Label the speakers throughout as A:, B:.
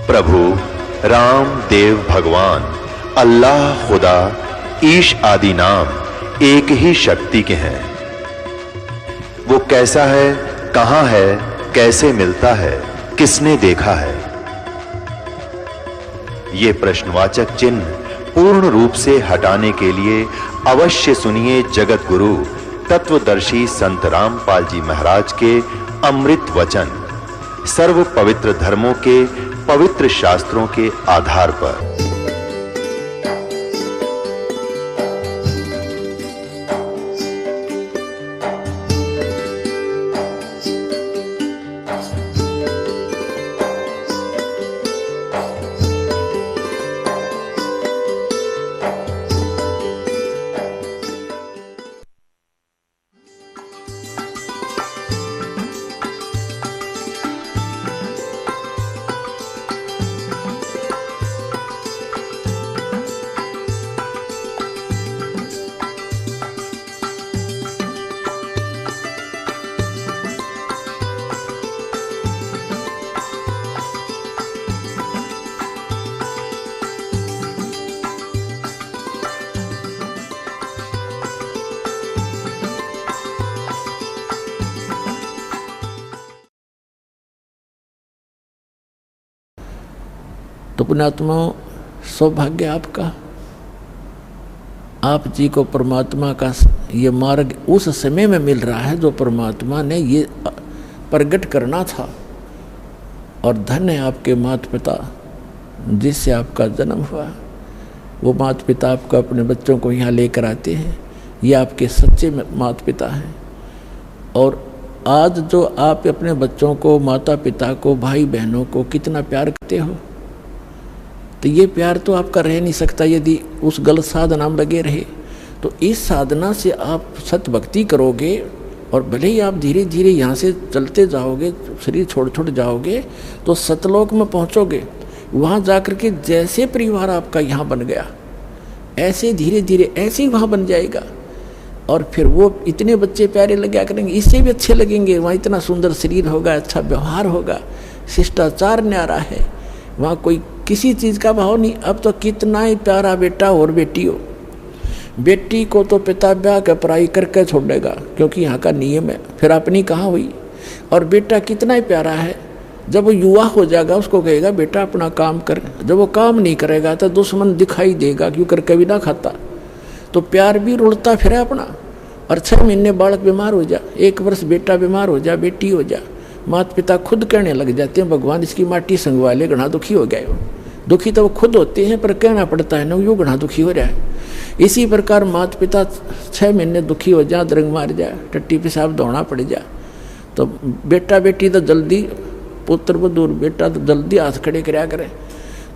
A: प्रभु राम देव भगवान अल्लाह खुदा ईश आदि नाम एक ही शक्ति के हैं। वो कैसा है, कहां है, कैसे मिलता है, किसने देखा है? ये प्रश्नवाचक चिन्ह पूर्ण रूप से हटाने के लिए अवश्य सुनिए जगत गुरु तत्वदर्शी संत रामपाल जी महाराज के अमृत वचन सर्व पवित्र धर्मों के पवित्र शास्त्रों के आधार पर।
B: तो पुण्यात्मा, सौभाग्य आपका, आप जी को परमात्मा का ये मार्ग उस समय में मिल रहा है जो परमात्मा ने ये प्रकट करना था। और धन्य है आपके माता पिता जिससे आपका जन्म हुआ। वो माता पिता आपको अपने बच्चों को यहाँ लेकर आते हैं, ये आपके सच्चे माता पिता हैं। और आज जो आप अपने बच्चों को, माता पिता को, भाई बहनों को कितना प्यार करते हो, तो ये प्यार तो आपका रह नहीं सकता यदि उस गलत साधना में लगे रहे। तो इस साधना से आप सत भक्ति करोगे और भले ही आप धीरे धीरे यहाँ से चलते जाओगे, शरीर छोड़ छोड़ जाओगे, तो सतलोक में पहुँचोगे। वहाँ जाकर के जैसे परिवार आपका यहाँ बन गया, ऐसे धीरे धीरे ऐसे ही वहाँ बन जाएगा। और फिर वो इतने बच्चे प्यारे लगा करेंगे, इससे भी अच्छे लगेंगे। वहाँ इतना सुंदर शरीर होगा, अच्छा व्यवहार होगा, शिष्टाचार न्यारा है, वहाँ कोई किसी चीज़ का भाव नहीं। अब तो कितना ही प्यारा बेटा और बेटी हो, बेटी को तो पिता ब्याह कर पढ़ाई करके छोड़ेगा क्योंकि यहाँ का नियम है, फिर अपनी कहाँ हुई। और बेटा कितना ही प्यारा है, जब वो युवा हो जाएगा उसको कहेगा बेटा अपना काम कर। जब वो काम नहीं करेगा तो दुश्मन दिखाई देगा, क्यों कर कभी ना खाता। तो प्यार भी रुलता फिर अपना। और 6 महीने बालक बीमार हो जा, 1 वर्ष बेटा बीमार हो जा, बेटी हो जा, माता पिता खुद कहने लग जाते हैं भगवान इसकी माटी संगवा ले, घना दुखी हो गए। दुखी तो वो खुद होते हैं पर कहना पड़ता है ना, यूँ घना दुखी हो रहा है। इसी प्रकार माता पिता 6 महीने दुखी हो जा, दरंग मार जाए, टट्टी पेशाब दौड़ना पड़ जाए, तो बेटा बेटी तो जल्दी, पुत्र व दूर बेटा तो जल्दी हाथ खड़े कराया करें।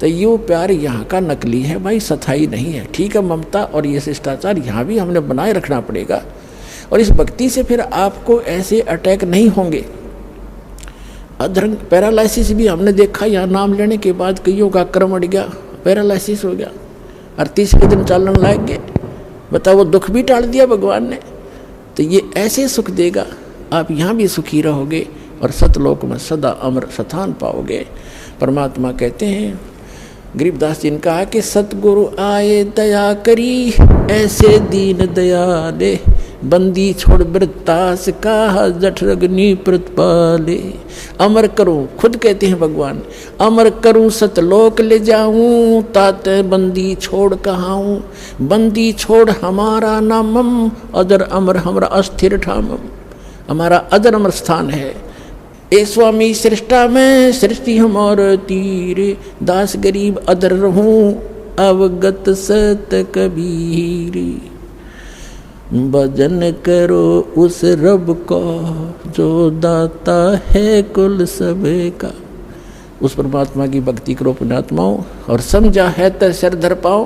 B: तो ये प्यार यहाँ का नकली है भाई, सथाई नहीं है। ठीक है, ममता और ये शिष्टाचार यहाँ भी हमने बनाए रखना पड़ेगा। और इस भक्ति से फिर आपको ऐसे अटैक नहीं होंगे। अधर्म पैरालिसिस भी हमने देखा, यहाँ नाम लेने के बाद कईयों का क्रम अड़ गया, पैरालिसिस हो गया और 30 दिन चलने लग गए। बताओ, वो दुख भी टाल दिया भगवान ने। तो ये ऐसे सुख देगा, आप यहाँ भी सुखी रहोगे और सतलोक में सदा अमर स्थान पाओगे। परमात्मा कहते हैं, गरीबदास जी ने कहा कि सतगुरु आए दया करी, ऐसे दीन दयाले, बंदी छोड़ वृत्तास का जठरग्नि प्रतिपाले। अमर करूं, खुद कहते हैं भगवान, अमर करूं सतलोक ले जाऊं, तात बंदी छोड़ कहाऊं। बंदी छोड़ हमारा नामम, अदर अमर हमारा अस्थिर ठामम। हमारा अदर अमर स्थान है। ए स्वामी सृष्टा में सृष्टि हमार तीर, दास गरीब अदर रहूं, अवगत सत कबीर। भजन करो उस रब को जो दाता है कुल सबे का। उस परमात्मा की भक्ति करो पुण्यात्माओं, और समझा है तो सिर धर पाओ,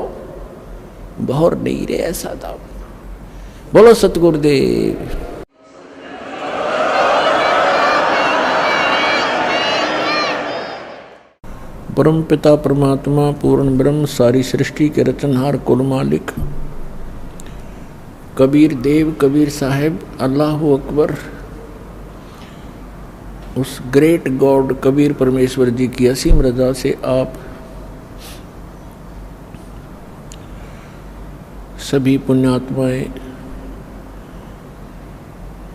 B: बहुर नहीं रे ऐसा दाव। बोलो सतगुरुदेव। परम पिता परमात्मा पूर्ण ब्रह्म सारी सृष्टि के रचनहार कुल मालिक कबीर देव, कबीर साहेब, अल्लाह अकबर। उस ग्रेट गॉड कबीर परमेश्वर जी की असीम रजा से आप सभी पुण्यात्माएं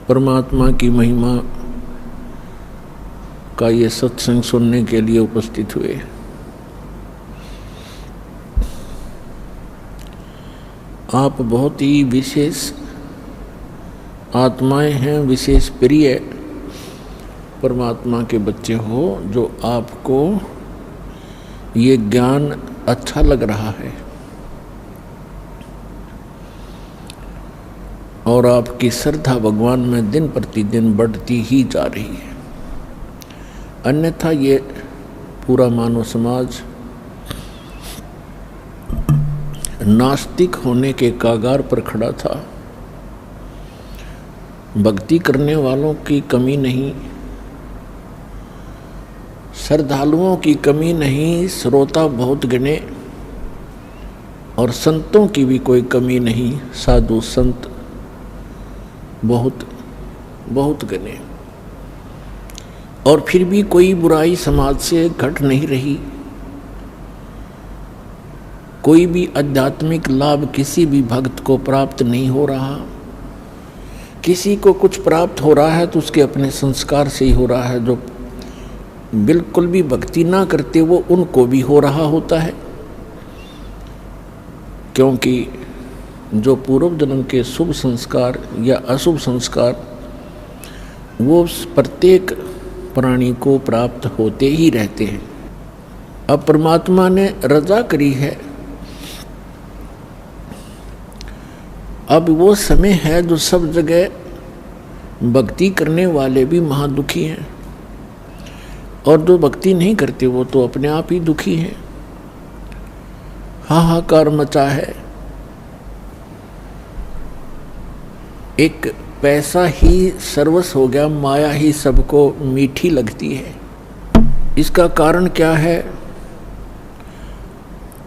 B: परमात्मा की महिमा का ये सत्संग सुनने के लिए उपस्थित हुए। आप बहुत ही विशेष आत्माएं हैं, विशेष प्रिय परमात्मा के बच्चे हो, जो आपको ये ज्ञान अच्छा लग रहा है और आपकी श्रद्धा भगवान में दिन प्रतिदिन बढ़ती ही जा रही है। अन्यथा ये पूरा मानव समाज नास्तिक होने के कागार पर खड़ा था। भक्ति करने वालों की कमी नहीं, श्रद्धालुओं की कमी नहीं, श्रोता बहुत गिने और संतों की भी कोई कमी नहीं, साधु संत बहुत बहुत गिने। और फिर भी कोई बुराई समाज से घट नहीं रही, कोई भी आध्यात्मिक लाभ किसी भी भक्त को प्राप्त नहीं हो रहा। किसी को कुछ प्राप्त हो रहा है तो उसके अपने संस्कार से ही हो रहा है। जो बिल्कुल भी भक्ति ना करते वो उनको भी हो रहा होता है, क्योंकि जो पूर्व जन्म के शुभ संस्कार या अशुभ संस्कार वो प्रत्येक प्राणी को प्राप्त होते ही रहते हैं। अब परमात्मा ने रजा करी है, अब वो समय है जो सब जगह भक्ति करने वाले भी महादुखी हैं और जो भक्ति नहीं करते वो तो अपने आप ही दुखी हैं। हाहाकार मचा है। एक पैसा ही सर्वस्व हो गया, माया ही सबको मीठी लगती है। इसका कारण क्या है?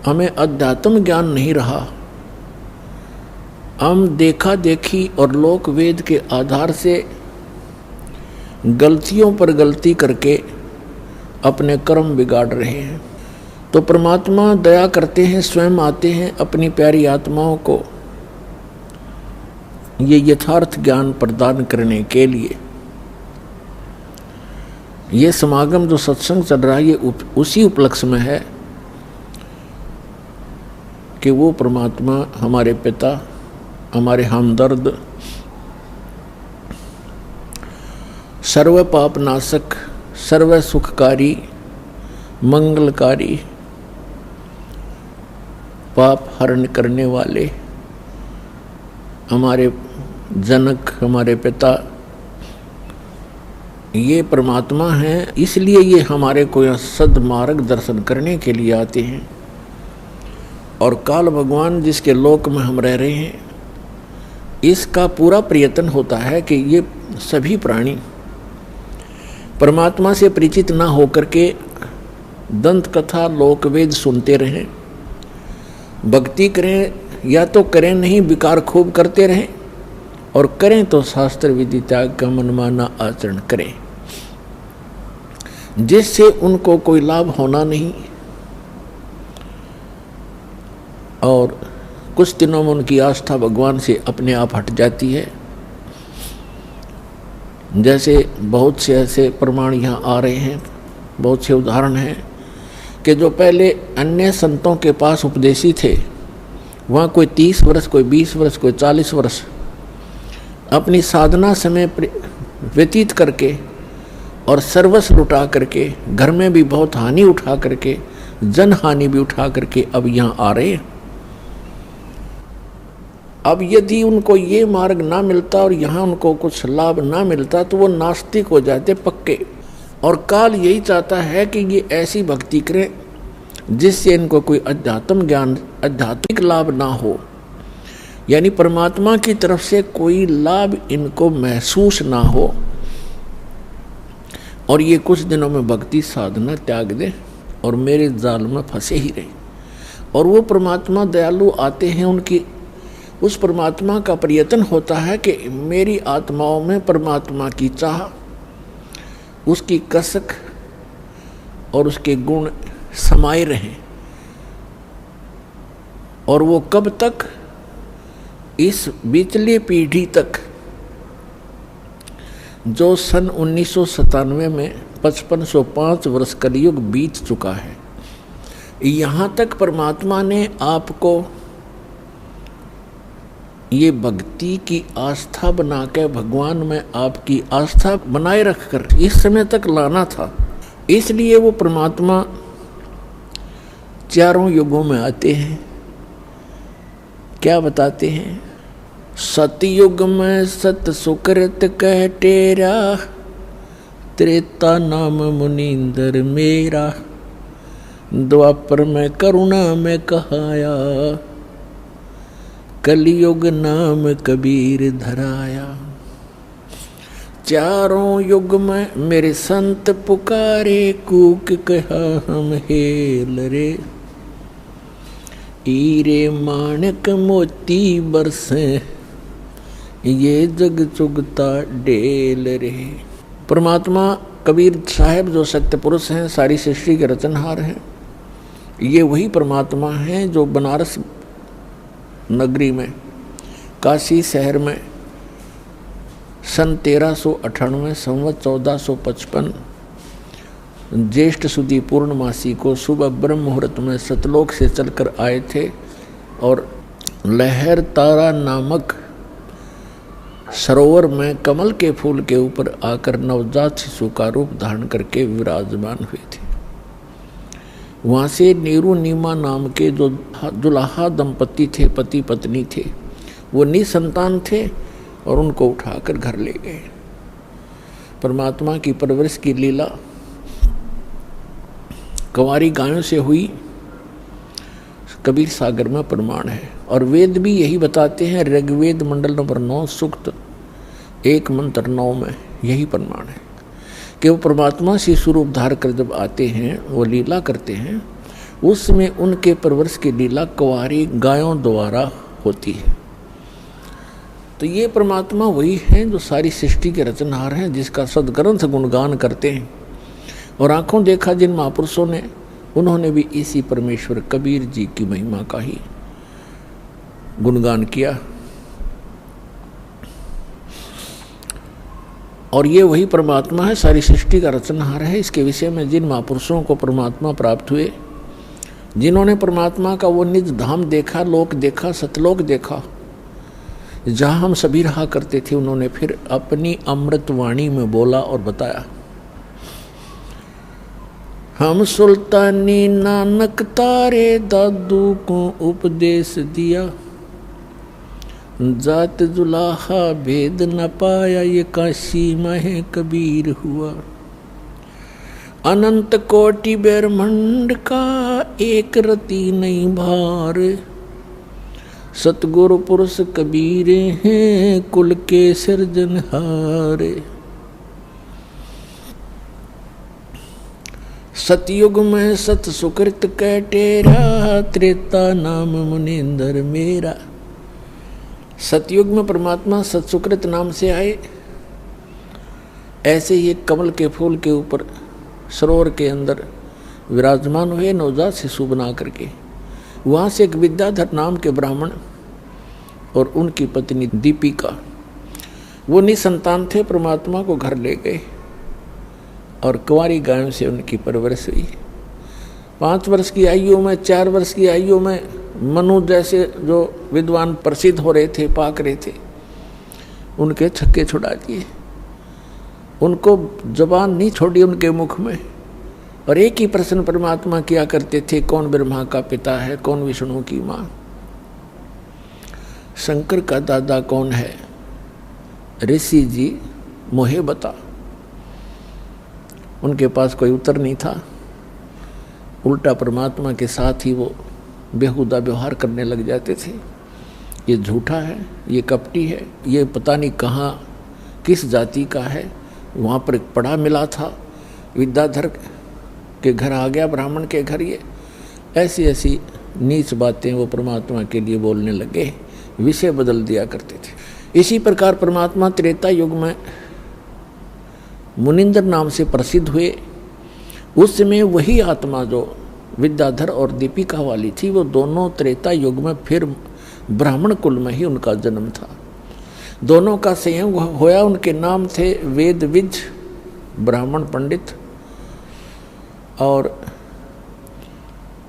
B: हमें अध्यात्म ज्ञान नहीं रहा। हम देखा देखी और लोक वेद के आधार से गलतियों पर गलती करके अपने कर्म बिगाड़ रहे हैं। तो परमात्मा दया करते हैं, स्वयं आते हैं अपनी प्यारी आत्माओं को ये यथार्थ ज्ञान प्रदान करने के लिए। ये समागम जो सत्संग चल रहा है ये उसी उपलक्ष्य में है कि वो परमात्मा हमारे पिता, हमारे हमदर्द, सर्व पाप नाशक, सर्व सुखकारी, मंगलकारी, पाप हरण करने वाले हमारे जनक, हमारे पिता, ये परमात्मा हैं। इसलिए ये हमारे को सद्मार्ग दर्शन करने के लिए आते हैं। और काल भगवान जिसके लोक में हम रह रहे हैं, इसका पूरा प्रयत्न होता है कि ये सभी प्राणी परमात्मा से परिचित ना होकर के दंत कथा लोकवेद सुनते रहें, भक्ति करें या तो करें नहीं, विकार खूब करते रहें, और करें तो शास्त्र विधि त्याग का मनमाना आचरण करें, जिससे उनको कोई लाभ होना नहीं। और कुछ दिनों में उनकी आस्था भगवान से अपने आप हट जाती है। जैसे बहुत से ऐसे प्रमाण यहाँ आ रहे हैं, बहुत से उदाहरण हैं कि जो पहले अन्य संतों के पास उपदेशी थे, वहाँ कोई 30 वर्ष, कोई 20 वर्ष, कोई 40 वर्ष अपनी साधना समय व्यतीत करके और सर्वस्व लुटा करके, घर में भी बहुत हानि उठा करके, जन हानि भी उठा करके अब यहाँ आ रहे हैं। अब यदि उनको ये मार्ग ना मिलता और यहाँ उनको कुछ लाभ ना मिलता तो वो नास्तिक हो जाते पक्के। और काल यही चाहता है कि ये ऐसी भक्ति करें जिससे इनको कोई अध्यात्म ज्ञान, आध्यात्मिक लाभ ना हो, यानी परमात्मा की तरफ से कोई लाभ इनको महसूस ना हो, और ये कुछ दिनों में भक्ति साधना त्याग दे और मेरे जाल में फंसे ही रहे। और वो परमात्मा दयालु आते हैं, उनकी उस परमात्मा का प्रयत्न होता है कि मेरी आत्माओं में परमात्मा की चाह उसकी कसक और उसके गुण समाये रहें। और वो कब तक? इस बीचली पीढ़ी तक, जो सन 1997 में 5505 वर्ष कलयुग बीत चुका है। यहाँ तक परमात्मा ने आपको ये भक्ति की आस्था बना के, भगवान में आपकी आस्था बनाए रखकर इस समय तक लाना था। इसलिए वो परमात्मा चारों युगों में आते हैं। क्या बताते हैं? सतयुग में सत सुकृत कह टेरा, त्रेता नाम मुनींदर मेरा, द्वापर में करुणा में कहाया, कलयुग नाम कबीर धराया। चारों युग में मेरे संत पुकारे, कूक कहा हम हेल रे, हीरे माणक मोती बरसे, ये जग चुगता डेल रे। परमात्मा कबीर साहब जो सत्य पुरुष हैं, सारी सृष्टि के रचनहार हैं, ये वही परमात्मा हैं जो बनारस नगरी में, काशी शहर में सन 1398 संवत 1455 ज्येष्ठ सुदी पूर्णमासी को सुबह ब्रह्म मुहूर्त में सतलोक से चलकर आए थे और लहर तारा नामक सरोवर में कमल के फूल के ऊपर आकर नवजात शिशु का रूप धारण करके विराजमान हुए थे। वहाँ से नीरू नीमा नाम के जो दुल्हा दंपति थे, पति पत्नी थे, वो निसंतान थे और उनको उठाकर घर ले गए। परमात्मा की परवरिश की लीला कंवारी गायों से हुई, कबीर सागर में प्रमाण है। और वेद भी यही बताते हैं। ऋग्वेद मंडल नंबर 9 सूक्त 1 मंत्र 9 में यही प्रमाण है कि वो परमात्मा से स्वरूप धार कर जब आते हैं, वो लीला करते हैं, उसमें उनके परवरिश की लीला कंवारी गायों द्वारा होती है। तो ये परमात्मा वही हैं जो सारी सृष्टि के रचनहार हैं, जिसका सदग्रंथ गुणगान करते हैं। और आंखों देखा जिन महापुरुषों ने, उन्होंने भी इसी परमेश्वर कबीर जी की महिमा का ही गुणगान किया। और ये वही परमात्मा है, सारी सृष्टि का रचनहार है। इसके विषय में जिन महापुरुषों को परमात्मा प्राप्त हुए, जिन्होंने परमात्मा का वो निज धाम देखा, लोक देखा, सतलोक देखा, जहाँ हम सभी रहा करते थे, उन्होंने फिर अपनी अमृत वाणी में बोला और बताया। हम सुल्तानी नानक तारे दादू को उपदेश दिया, जात जुलाहा भेद न पाया, ये काशी में कबीर हुआ। अनंत कोटि ब्रह्मांड का एक रति नहीं भार, सतगुरु पुरुष कबीर हैं कुल के सिरजनहार। सतयुग में सत सुकृत कह टेरा, त्रेता नाम मुनींदर मेरा। सतयुग में परमात्मा सतसुकृत नाम से आए। ऐसे ही एक कमल के फूल के ऊपर सरोवर के अंदर विराजमान हुए नवजात शिशु बना करके। वहाँ से एक विद्याधर नाम के ब्राह्मण और उनकी पत्नी दीपिका, वो निसंतान थे, परमात्मा को घर ले गए और कुंवारी गायों से उनकी परवरिश हुई। 5 वर्ष की आयु में, 4 वर्ष की आयु में मनु जैसे जो विद्वान प्रसिद्ध हो रहे थे, पाक रहे थे, उनके छक्के छुड़ा दिए। उनको जबान नहीं छोड़ी उनके मुख में। और एक ही प्रश्न परमात्मा किया करते थे, कौन ब्रह्मा का पिता है, कौन विष्णु की माँ, शंकर का दादा कौन है, ऋषि जी मोहे बता। उनके पास कोई उत्तर नहीं था। उल्टा परमात्मा के साथ ही वो बेहुदा व्यवहार करने लग जाते थे। ये झूठा है, ये कपटी है, ये पता नहीं कहाँ किस जाति का है। वहाँ पर एक पड़ा मिला था, विद्याधर के घर आ गया, ब्राह्मण के घर। ये ऐसी ऐसी नीच बातें वो परमात्मा के लिए बोलने लगे, विषय बदल दिया करते थे। इसी प्रकार परमात्मा त्रेता युग में मुनिंदर नाम से प्रसिद्ध हुए। उस समय वही आत्मा जो विद्याधर और दीपिका वाली थी, वो दोनों त्रेता युग में फिर ब्राह्मण कुल में ही उनका जन्म था। दोनों का संयोग होया। उनके नाम थे वेदविज ब्राह्मण पंडित और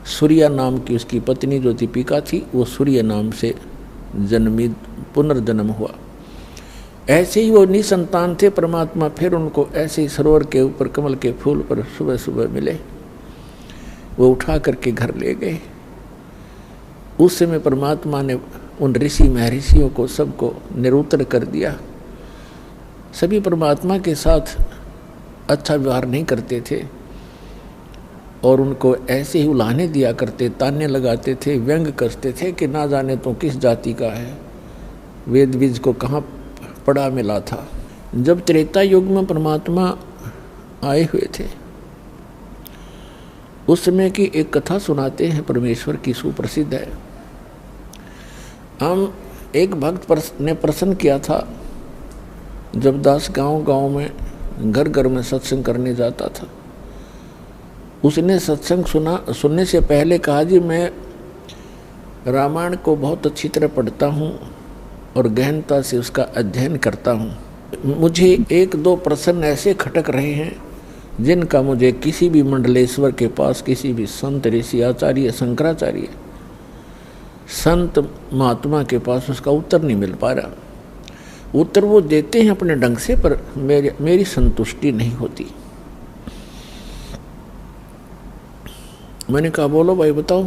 B: सूर्या नाम की उसकी पत्नी जो दीपिका थी, वो सूर्य नाम से जन्मी, पुनर्जन्म हुआ। ऐसे ही वो निसंतान थे। परमात्मा फिर उनको ऐसे ही सरोवर के ऊपर कमल के फूल पर सुबह सुबह मिले, वो उठा करके घर ले गए। उस समय परमात्मा ने उन ऋषि महर्षियों को सबको निरुत्तर कर दिया। सभी परमात्मा के साथ अच्छा व्यवहार नहीं करते थे और उनको ऐसे ही उलाहने दिया करते, ताने लगाते थे, व्यंग करते थे कि ना जाने तो किस जाति का है, वेद बीज को कहाँ पड़ा मिला था। जब त्रेता युग में परमात्मा आए हुए थे, उस समय की एक कथा सुनाते हैं परमेश्वर की, सुप्रसिद्ध है। हम एक भक्त ने प्रश्न किया था, जब दास गांव में घर घर में सत्संग करने जाता था, उसने सत्संग सुनने से पहले कहा, जी मैं रामायण को बहुत अच्छी तरह पढ़ता हूँ और गहनता से उसका अध्ययन करता हूँ। मुझे एक दो प्रश्न ऐसे खटक रहे हैं जिनका मुझे किसी भी मंडलेश्वर के पास, किसी भी संत ऋषि आचार्य शंकराचार्य संत महात्मा के पास उसका उत्तर नहीं मिल पा रहा। उत्तर वो देते हैं अपने ढंग से, पर मेरी संतुष्टि नहीं होती। मैंने कहा बोलो भाई बताओ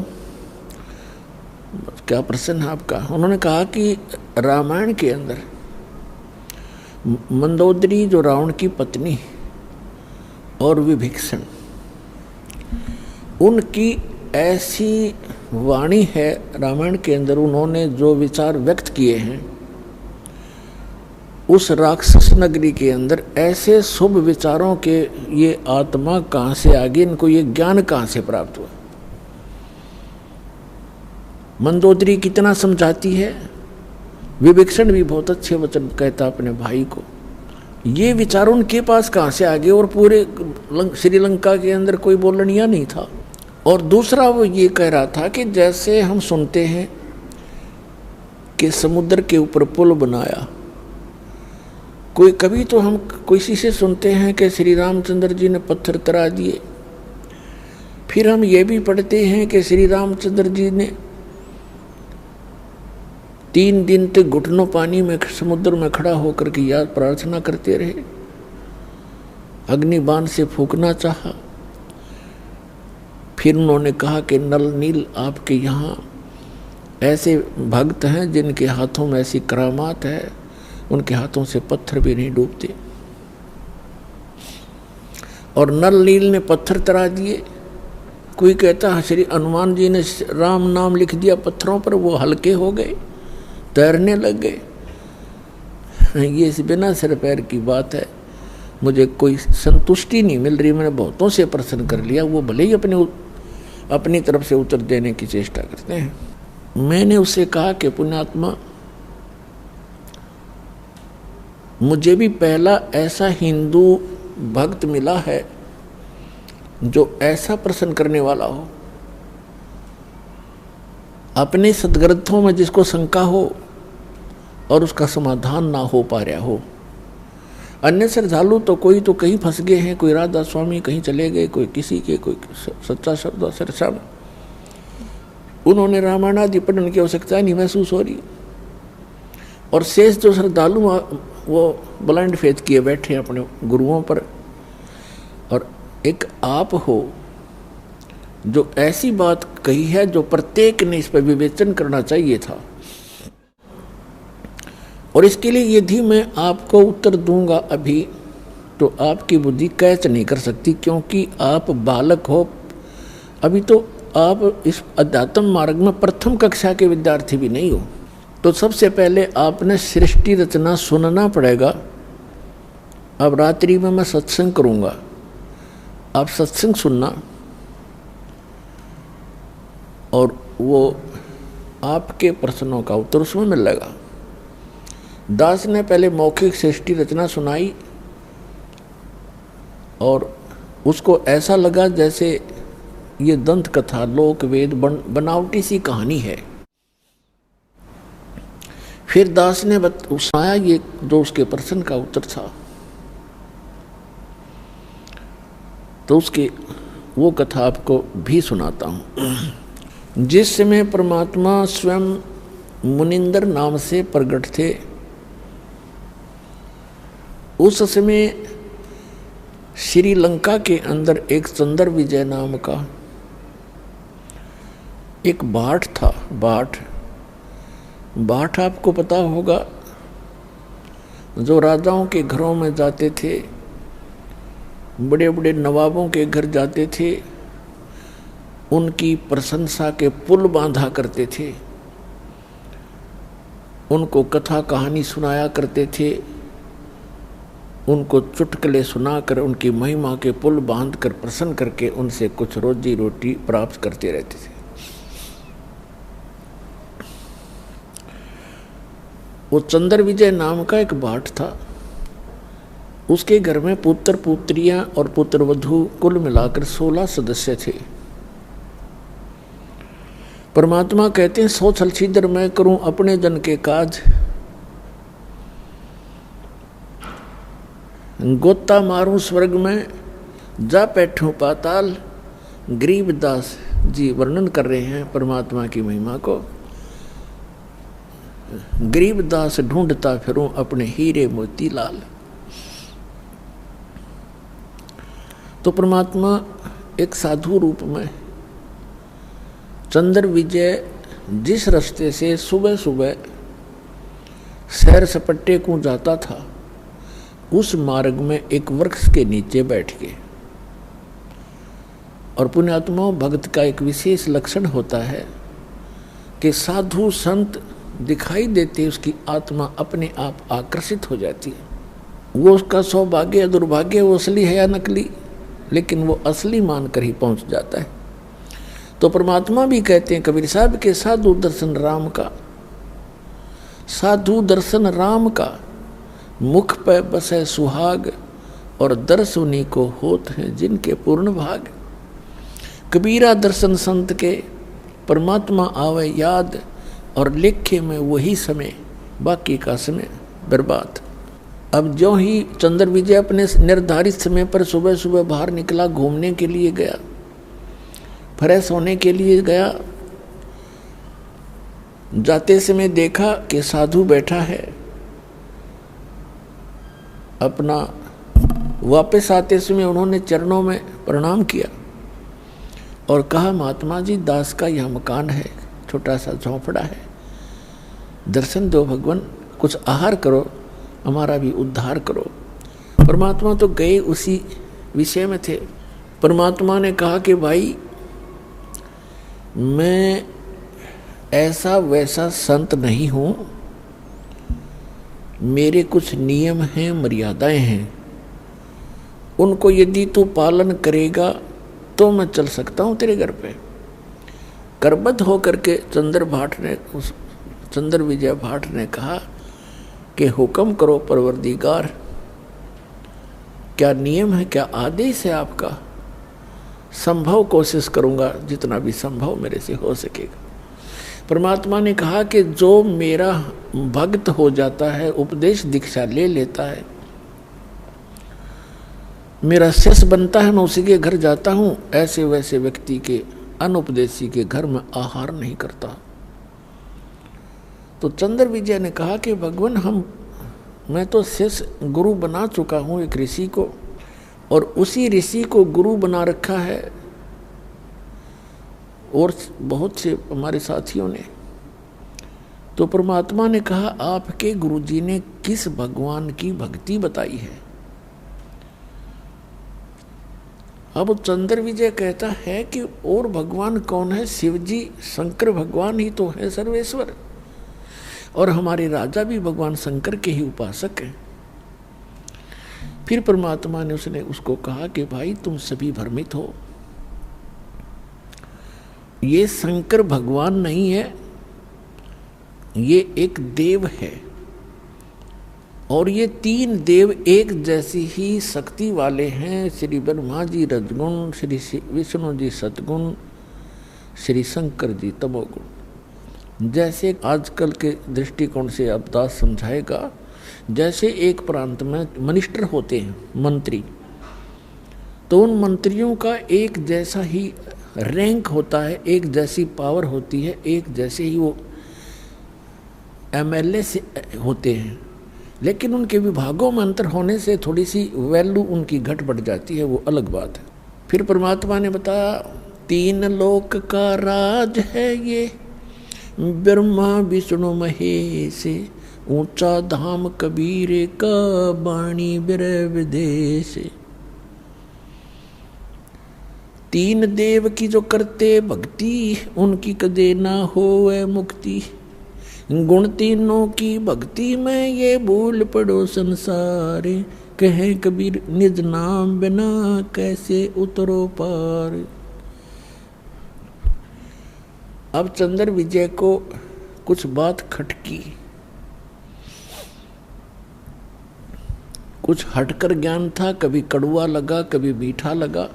B: क्या प्रश्न है आपका। उन्होंने कहा कि रामायण के अंदर मंदोदरी जो रावण की पत्नी और विभीषण, उनकी ऐसी वाणी है रामायण के अंदर, उन्होंने जो विचार व्यक्त किए हैं उस राक्षस नगरी के अंदर, ऐसे शुभ विचारों के ये आत्मा कहाँ से आ गई, इनको ये ज्ञान कहाँ से प्राप्त हुआ। मंदोदरी कितना समझाती है, विभीषण भी बहुत अच्छे वचन कहता अपने भाई को। ये विचार उनके पास कहाँ से आ गए, और पूरे श्रीलंका के अंदर कोई बोलनिया नहीं था। और दूसरा वो ये कह रहा था कि जैसे हम सुनते हैं कि समुद्र के ऊपर पुल बनाया, कोई कभी तो हम किसी से सुनते हैं कि श्री रामचंद्र जी ने पत्थर तरा दिए। फिर हम ये भी पढ़ते हैं कि श्री रामचंद्र जी ने 3 दिन तक घुटनों पानी में समुद्र में खड़ा होकर के याद प्रार्थना करते रहे, अग्निबाण से फूंकना चाहा। फिर उन्होंने कहा कि नल नील आपके यहाँ ऐसे भक्त हैं जिनके हाथों में ऐसी करामात है, उनके हाथों से पत्थर भी नहीं डूबते। और नल नील ने पत्थर तरा दिए। कोई कहता है श्री हनुमान जी ने राम नाम लिख दिया पत्थरों पर, वो हल्के हो गए, तैरने लग गए। ये इस बिना सिर पैर की बात है। मुझे कोई संतुष्टि नहीं मिल रही। मैंने बहुतों से प्रश्न कर लिया, वो भले ही अपनी तरफ से उत्तर देने की चेष्टा करते हैं। मैंने उससे कहा कि पुण्यात्मा, मुझे भी पहला ऐसा हिंदू भक्त मिला है जो ऐसा प्रश्न करने वाला हो, अपने सदग्रंथों में जिसको शंका हो और उसका समाधान ना हो पा रहा हो। अन्य श्रद्धालु तो कोई तो कहीं फंस गए हैं, कोई राधा स्वामी कहीं चले गए, कोई किसी के, कोई सच्चा शब्द सरसा, उन्होंने रामायण आदि पढ़ने की आवश्यकता नहीं महसूस हो रही। और शेष जो श्रद्धालु वो ब्लाइंड फेथ किए बैठे अपने गुरुओं पर। और एक आप हो जो ऐसी बात कही है जो प्रत्येक ने इस पर विवेचन करना चाहिए था। और इसके लिए यदि मैं आपको उत्तर दूंगा अभी, तो आपकी बुद्धि कैच नहीं कर सकती, क्योंकि आप बालक हो। अभी तो आप इस अध्यात्म मार्ग में प्रथम कक्षा के विद्यार्थी भी नहीं हो। तो सबसे पहले आपने सृष्टि रचना सुनना पड़ेगा। अब रात्रि में मैं सत्संग करूंगा, आप सत्संग सुनना, और वो आपके प्रश्नों का उत्तर उसमें मिलेगा। दास ने पहले मौखिक सृष्टि रचना सुनाई, और उसको ऐसा लगा जैसे ये दंत कथा लोक वेद बनावटी सी कहानी है। फिर दास ने सुनाया ये जो उसके प्रश्न का उत्तर था। तो उसकी वो कथा आपको भी सुनाता हूँ। जिस समय परमात्मा स्वयं मुनिंदर नाम से प्रकट थे, उस समय श्रीलंका के अंदर एक चंद्र विजय नाम का एक भाट था। भाट आपको पता होगा, जो राजाओं के घरों में जाते थे, बड़े बड़े नवाबों के घर जाते थे, उनकी प्रशंसा के पुल बांधा करते थे, उनको कथा कहानी सुनाया करते थे, उनको चुटकुले सुनाकर उनकी महिमा के पुल बांधकर प्रसन्न करके उनसे कुछ रोजी रोटी प्राप्त करते रहते थे। वो चंद्र विजय नाम का एक भाट था। उसके घर में पुत्र पुत्रियां और पुत्र वधू कुल मिलाकर 16 सदस्य थे। परमात्मा कहते हैं, 100 छल छिद्र मैं करूं अपने जन के काज, गोता मारूं स्वर्ग में जा बैठूं पाताल। गरीबदास जी वर्णन कर रहे हैं परमात्मा की महिमा को। गरीबदास ढूंढता फिरूं अपने हीरे मोती लाल। तो परमात्मा एक साधु रूप में चंद्र विजय जिस रास्ते से सुबह सुबह सैर सपट्टे को जाता था, उस मार्ग में एक वृक्ष के नीचे बैठ के। और पुण्यात्माओं, भक्त का एक विशेष लक्षण होता है कि साधु संत दिखाई देते उसकी आत्मा अपने आप आकर्षित हो जाती है। वो उसका सौभाग्य या दुर्भाग्य, वो असली है या नकली, लेकिन वो असली मानकर ही पहुंच जाता है। तो परमात्मा भी कहते हैं कबीर साहब के, साधु दर्शन राम का, साधु दर्शन राम का, मुख पे बसे सुहाग, और दर्श उन्हीं को होत हैं जिनके पूर्ण भाग। कबीरा दर्शन संत के, परमात्मा आवे याद, और लेखे में वही समय, बाकी का समय बर्बाद। अब जो ही चंद्र विजय अपने निर्धारित समय पर सुबह सुबह बाहर निकला, घूमने के लिए गया, फ्रेश होने के लिए गया। जाते समय देखा कि साधु बैठा है अपना। वापस आते समय उन्होंने चरणों में प्रणाम किया और कहा, महात्मा जी, दास का यह मकान है, छोटा सा झोंपड़ा है, दर्शन दो भगवान, कुछ आहार करो, हमारा भी उद्धार करो। परमात्मा तो गए उसी विषय में थे। परमात्मा ने कहा कि भाई, मैं ऐसा वैसा संत नहीं हूँ, मेरे कुछ नियम हैं, मर्यादाएं हैं, उनको यदि तू पालन करेगा तो मैं चल सकता हूँ तेरे घर पे। करबद्ध होकर के चंद्र विजय भाट ने कहा कि हुक्म करो परवरदिगार, क्या नियम है, क्या आदेश है आपका? संभव कोशिश करूँगा, जितना भी संभव मेरे से हो सकेगा। परमात्मा ने कहा कि जो मेरा भक्त हो जाता है, उपदेश दीक्षा ले लेता है, मेरा शिष्य बनता है, मैं उसी के घर जाता हूँ, ऐसे वैसे व्यक्ति के, अनुपदेशी के घर में आहार नहीं करता। तो चंद्र विजय ने कहा कि भगवान, मैं तो शिष्य गुरु बना चुका हूँ एक ऋषि को, और उसी ऋषि को गुरु बना रखा है, और बहुत से हमारे साथियों ने। तो परमात्मा ने कहा, आपके गुरुजी ने किस भगवान की भक्ति बताई है? अब चंद्र विजय कहता है कि और भगवान कौन है? शिव जी, शंकर भगवान ही तो है सर्वेश्वर, और हमारे राजा भी भगवान शंकर के ही उपासक हैं। फिर परमात्मा ने उसको कहा कि भाई, तुम सभी भ्रमित हो, ये शंकर भगवान नहीं है, ये एक देव है, और ये तीन देव एक जैसी ही शक्ति वाले हैं। श्री ब्रह्मा जी रजगुण, श्री विष्णु जी सतगुण, श्री शंकर जी तमोगुण। जैसे आजकल के दृष्टिकोण से अब दास समझाएगा, जैसे एक प्रांत में मिनिस्टर होते हैं, मंत्री, तो उन मंत्रियों का एक जैसा ही रैंक होता है, एक जैसी पावर होती है, एक जैसे ही वो एमएलए से होते हैं, लेकिन उनके विभागों में अंतर होने से थोड़ी सी वैल्यू उनकी घट बढ़ जाती है, वो अलग बात है। फिर परमात्मा ने बताया, तीन लोक का राज है ये, ब्रह्मा विष्णु महेश, ऊंचा धाम कबीर का, बाणी बिरह विदेश। तीन देव की जो करते भक्ति, उनकी कदे ना होवे मुक्ति। गुण तीनों की भक्ति में ये भूल पड़ो संसार, कहे कबीर निज नाम बिना कैसे उतरो पार। अब चंद्र विजय को कुछ बात खटकी, कुछ हटकर ज्ञान था, कभी कड़वा लगा, कभी मीठा लगा।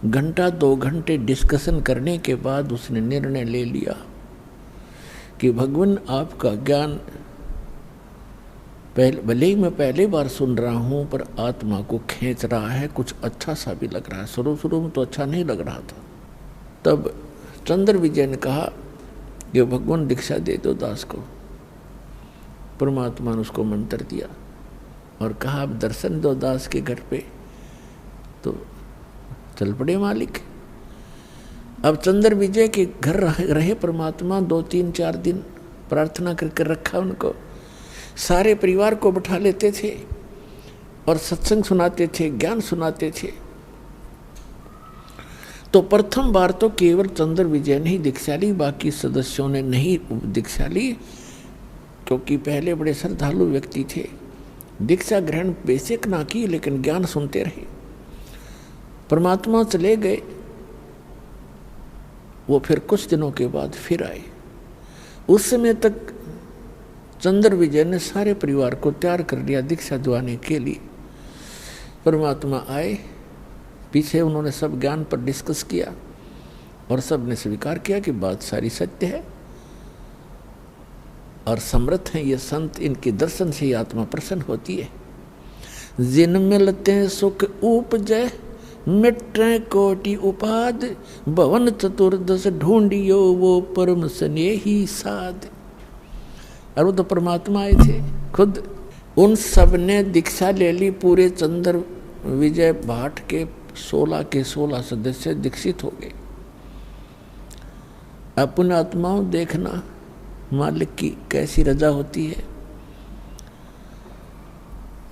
B: घंटा 2 घंटे डिस्कशन करने के बाद उसने निर्णय ले लिया कि भगवान आपका ज्ञान भले ही मैं पहली बार सुन रहा हूँ, पर आत्मा को खींच रहा है, कुछ अच्छा सा भी लग रहा है। शुरू में तो अच्छा नहीं लग रहा था। तब चंद्र विजय ने कहा कि भगवान दीक्षा दे दो दास को। परमात्मा ने उसको मंत्र दिया और कहा, अब दर्शन दो दास के घर पे। तो चल पड़े मालिक। अब चंद्र विजय के घर रहे परमात्मा 2-3-4 दिन, प्रार्थना करके रखा उनको। सारे परिवार को बैठा लेते थे और सत्संग सुनाते थे, ज्ञान सुनाते थे। तो प्रथम बार तो केवल चंद्र विजय ने ही दीक्षा ली, बाकी सदस्यों ने नहीं दीक्षा ली, क्योंकि पहले बड़े श्रद्धालु व्यक्ति थे। दीक्षा ग्रहण बेशक ना की, लेकिन ज्ञान सुनते रहे। परमात्मा चले गए, वो फिर कुछ दिनों के बाद फिर आए। उस समय तक चंद्र विजय ने सारे परिवार को तैयार कर लिया दीक्षा दिवाने के लिए। परमात्मा आए, पीछे उन्होंने सब ज्ञान पर डिस्कस किया और सब ने स्वीकार किया कि बात सारी सत्य है और समर्थ हैं ये संत, इनके दर्शन से ही आत्मा प्रसन्न होती है। जिन मिलते सुख उपजय, मिट्टे कोटि उपाद, भवन चतुर्दश ढूंढियो वो परम स्नेही साध। और वो तो परमात्मा आए थे खुद। उन सब ने दीक्षा ले ली। पूरे चंद्र विजय भाट के 16 सदस्य दीक्षित हो गए। अपन आत्माओं देखना मालिक की कैसी रजा होती है।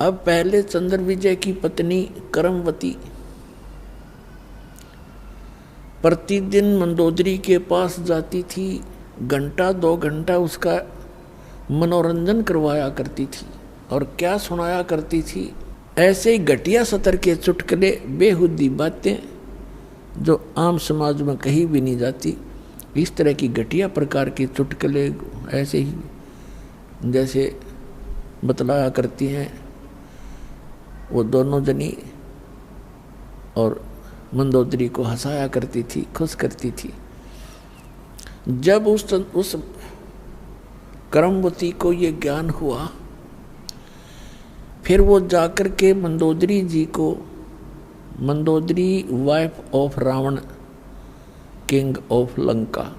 B: अब पहले चंद्र विजय की पत्नी करमवती प्रतिदिन मंदोदरी के पास जाती थी, 1-2 घंटा उसका मनोरंजन करवाया करती थी। और क्या सुनाया करती थी? ऐसे ही घटिया सतर के चुटकुले, बेहुदी बातें जो आम समाज में कहीं भी नहीं जाती। इस तरह की घटिया प्रकार के चुटकुले ऐसे ही जैसे बतलाया करती हैं वो दोनों जनी, और मंदोदरी को हंसाया करती थी, खुश करती थी। जब उस करमवती को ये ज्ञान हुआ, फिर वो जाकर के मंदोदरी जी को, Mandodari wife of Ravana, king of Lanka,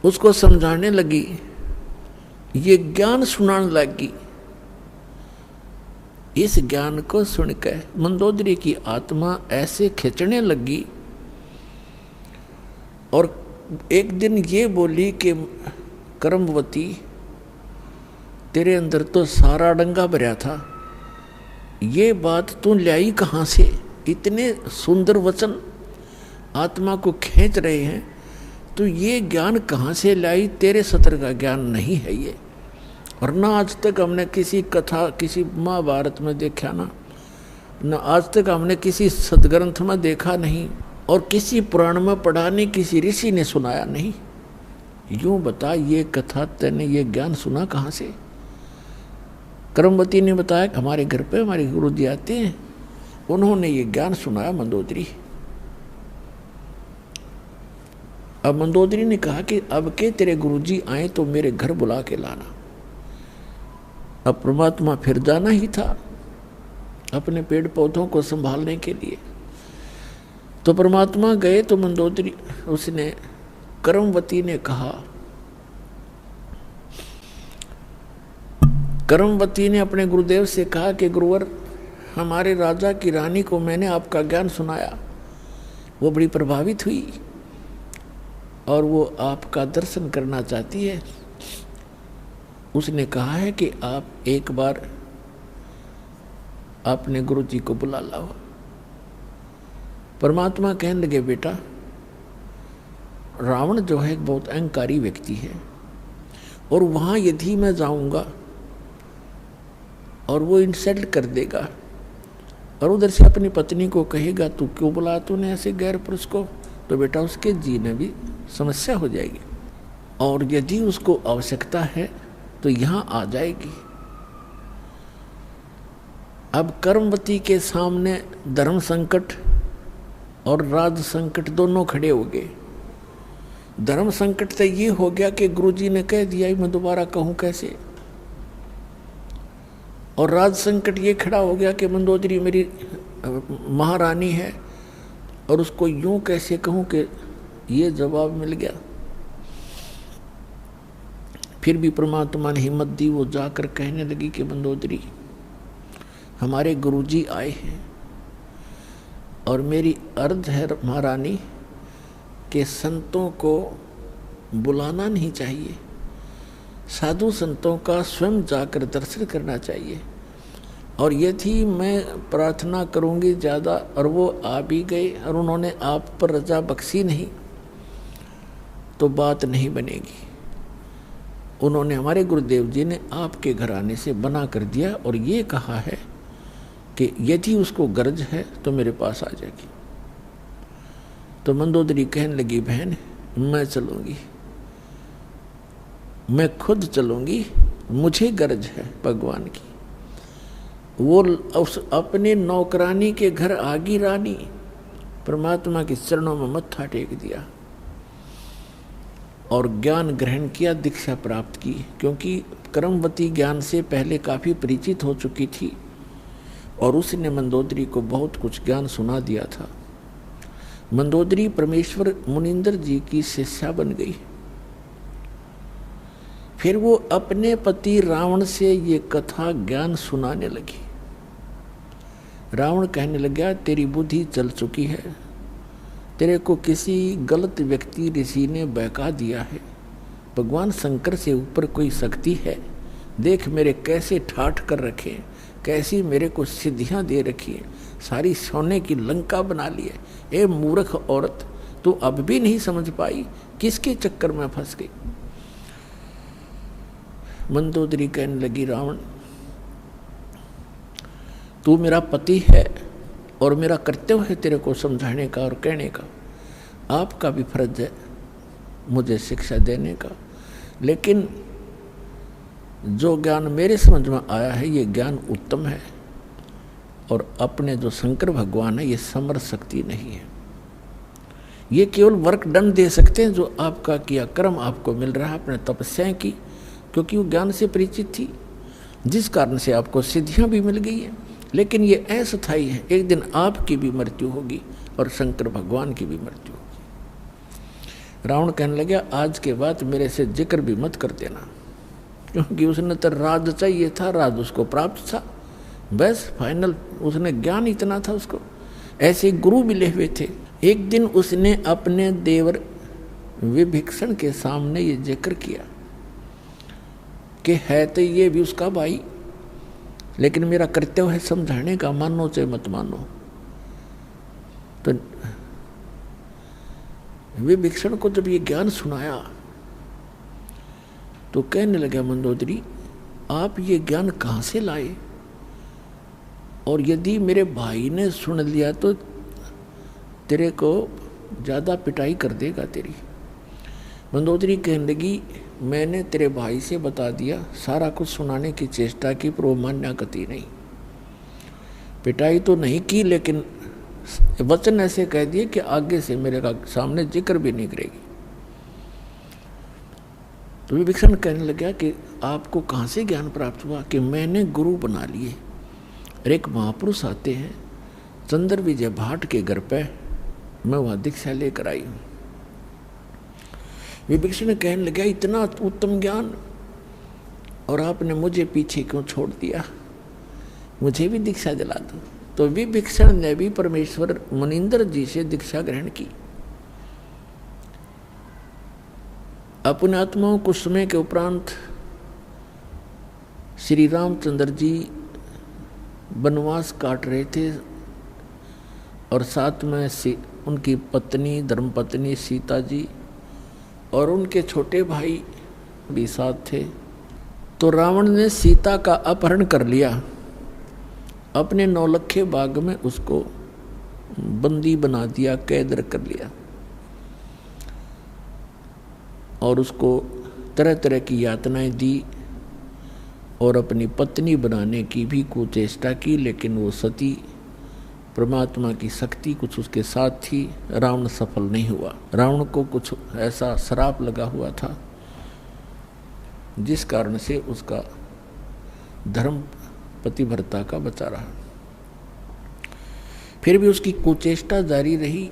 B: उसको समझाने लगी, ये ज्ञान सुनाने लगी। इस ज्ञान को सुनकर मंदोदरी की आत्मा ऐसे खिंचने लगी और एक दिन ये बोली कि करमवती, तेरे अंदर तो सारा डंगा भरा था, ये बात तू लाई कहाँ से? इतने सुंदर वचन आत्मा को खींच रहे हैं, तो ये ज्ञान कहाँ से लाई? तेरे सतर का ज्ञान नहीं है ये। और ना आज तक हमने किसी कथा, किसी महाभारत में देखा ना आज तक हमने किसी सदग्रंथ में देखा नहीं, और किसी पुराण में पढ़ा नहीं, किसी ऋषि ने सुनाया नहीं। यूं बता, ये कथा तेने ये ज्ञान सुना कहाँ से? करमवती ने बताया हमारे घर पे हमारे गुरु जी आते हैं, उन्होंने ये ज्ञान सुनाया मंदोदरी। अब मंदोदरी ने कहा कि अब के तेरे गुरुजी आए तो मेरे घर बुला के लाना। अब परमात्मा फिर जाना ही था अपने पेड़ पौधों को संभालने के लिए। तो परमात्मा गए तो मंदोदरी, उसने करमवती ने कहा, करमवती ने अपने गुरुदेव से कहा कि गुरुवर, हमारे राजा की रानी को मैंने आपका ज्ञान सुनाया, वो बड़ी प्रभावित हुई और वो आपका दर्शन करना चाहती है। उसने कहा है कि आप एक बार अपने गुरु जी को बुला लाओ। परमात्मा कहने लगे, बेटा रावण जो है एक बहुत अहंकारी व्यक्ति है, और वहाँ यदि मैं जाऊँगा और वो इंसल्ट कर देगा और उधर से अपनी पत्नी को कहेगा तू क्यों बुला तूने ऐसे गैर पुरुष को, तो बेटा उसके जीने भी समस्या हो जाएगी, और यदि उसको आवश्यकता है तो यहाँ आ जाएगी। अब कर्मवती के सामने धर्म संकट और राज संकट दोनों खड़े हो गए। धर्म संकट तो ये हो गया कि गुरुजी ने कह दिया, मैं दोबारा कहूँ कैसे, और राज संकट ये खड़ा हो गया कि मंदोदरी मेरी महारानी है और उसको यूं कैसे कहूँ कि ये जवाब मिल गया। फिर भी परमात्मा ने हिम्मत दी, वो जाकर कहने लगी कि मंदोदरी हमारे गुरुजी आए हैं और मेरी अर्ज है महारानी कि संतों को बुलाना नहीं चाहिए, साधु संतों का स्वयं जाकर दर्शन करना चाहिए, और यदि मैं प्रार्थना करूंगी ज़्यादा और वो आ भी गए और उन्होंने आप पर रजा बख्शी नहीं तो बात नहीं बनेगी। उन्होंने, हमारे गुरुदेव जी ने आपके घराने से बना कर दिया और ये कहा है कि यदि उसको गरज है तो मेरे पास आ जाएगी। तो मंदोदरी कहने लगी, बहन मैं चलूँगी, मैं खुद चलूँगी, मुझे गरज है भगवान की। वो उस अपने नौकरानी के घर आगी रानी, परमात्मा के चरणों में मत्था टेक दिया और ज्ञान ग्रहण किया, दीक्षा प्राप्त की, क्योंकि करमवती ज्ञान से पहले काफ़ी परिचित हो चुकी थी और उसने मंदोदरी को बहुत कुछ ज्ञान सुना दिया था। मंदोदरी परमेश्वर मुनिंदर जी की शिष्या बन गई। फिर वो अपने पति रावण से ये कथा ज्ञान सुनाने लगी। रावण कहने लगा, तेरी बुद्धि चल चुकी है, तेरे को किसी गलत व्यक्ति ऋषि ने बहका दिया है, भगवान शंकर से ऊपर कोई शक्ति है, देख मेरे कैसे ठाठ कर रखे, कैसी मेरे को सिद्धियां दे रखी है, सारी सोने की लंका बना ली है। ए मूर्ख औरत, तू अब भी नहीं समझ पाई, किसके चक्कर में फंस गई। मंदोदरी कहने लगी, रावण तू मेरा पति है और मेरा कर्तव्य है तेरे को समझाने का और कहने का, आपका भी फर्ज है मुझे शिक्षा देने का, लेकिन जो ज्ञान मेरे समझ में आया है ये ज्ञान उत्तम है, और अपने जो शंकर भगवान है ये समर्थ शक्ति नहीं है, ये केवल वर्क दंड दे सकते हैं जो आपका किया कर्म आपको मिल रहा है अपने तपस्या की, क्योंकि वो ज्ञान से परिचित थी, जिस कारण से आपको सिद्धियां भी मिल गई हैं। लेकिन ये अस्थायी है, एक दिन आपकी भी मृत्यु होगी और शंकर भगवान की भी मृत्यु होगी। रावण कहने लगा, आज के बाद मेरे से जिक्र भी मत कर देना, क्योंकि उसने तो राज चाहिए था, राज उसको प्राप्त था, बस फाइनल, उसने ज्ञान इतना था उसको। ऐसे गुरु मिले हुए थे। एक दिन उसने अपने देवर विभीषण के सामने ये जिक्र किया कि है तो ये भी उसका भाई, लेकिन मेरा कर्तव्य है समझाने का, मानो चाहे मत मानो। तो विभीषण को जब ये ज्ञान सुनाया तो कहने लगा, मंदोदरी आप ये ज्ञान कहाँ से लाए, और यदि मेरे भाई ने सुन लिया तो तेरे को ज़्यादा पिटाई कर देगा तेरी। मंदोदरी कहने लगी, मैंने तेरे भाई से बता दिया, सारा कुछ सुनाने की चेष्टा की, पर वो मान्या गति नहीं। पिटाई तो नहीं की, लेकिन वचन ऐसे कह दिए कि आगे से मेरे का सामने जिक्र भी नहीं करेगी। तो विभीषण कहने लगा कि आपको कहाँ से ज्ञान प्राप्त हुआ कि मैंने गुरु बना लिए। और एक महापुरुष आते हैं चंद्र विजय भाट के घर पे, मैं वहाँ दीक्षा लेकर आई हूँ। विभीषण कहने लगा, इतना उत्तम ज्ञान और आपने मुझे पीछे क्यों छोड़ दिया, मुझे भी दीक्षा दिला दो। तो विभीषण ने भी परमेश्वर मुनिंदर जी से दीक्षा ग्रहण की। अपने आत्माओं कुछ समय के उपरांत श्री रामचंद्र जी वनवास काट रहे थे और साथ में उनकी पत्नी धर्मपत्नी सीता जी और उनके छोटे भाई भी साथ थे। तो रावण ने सीता का अपहरण कर लिया, अपने नौलखे बाग में उसको बंदी बना दिया, कैद कर लिया और उसको तरह तरह की यातनाएं दी और अपनी पत्नी बनाने की भी कुचेष्टा की, लेकिन वो सती परमात्मा की शक्ति कुछ उसके साथ थी। रावण सफल नहीं हुआ। रावण को कुछ ऐसा श्राप लगा हुआ था जिस कारण से उसका धर्म पतिव्रता का बचा रहा। फिर भी उसकी कुचेष्टा जारी रही।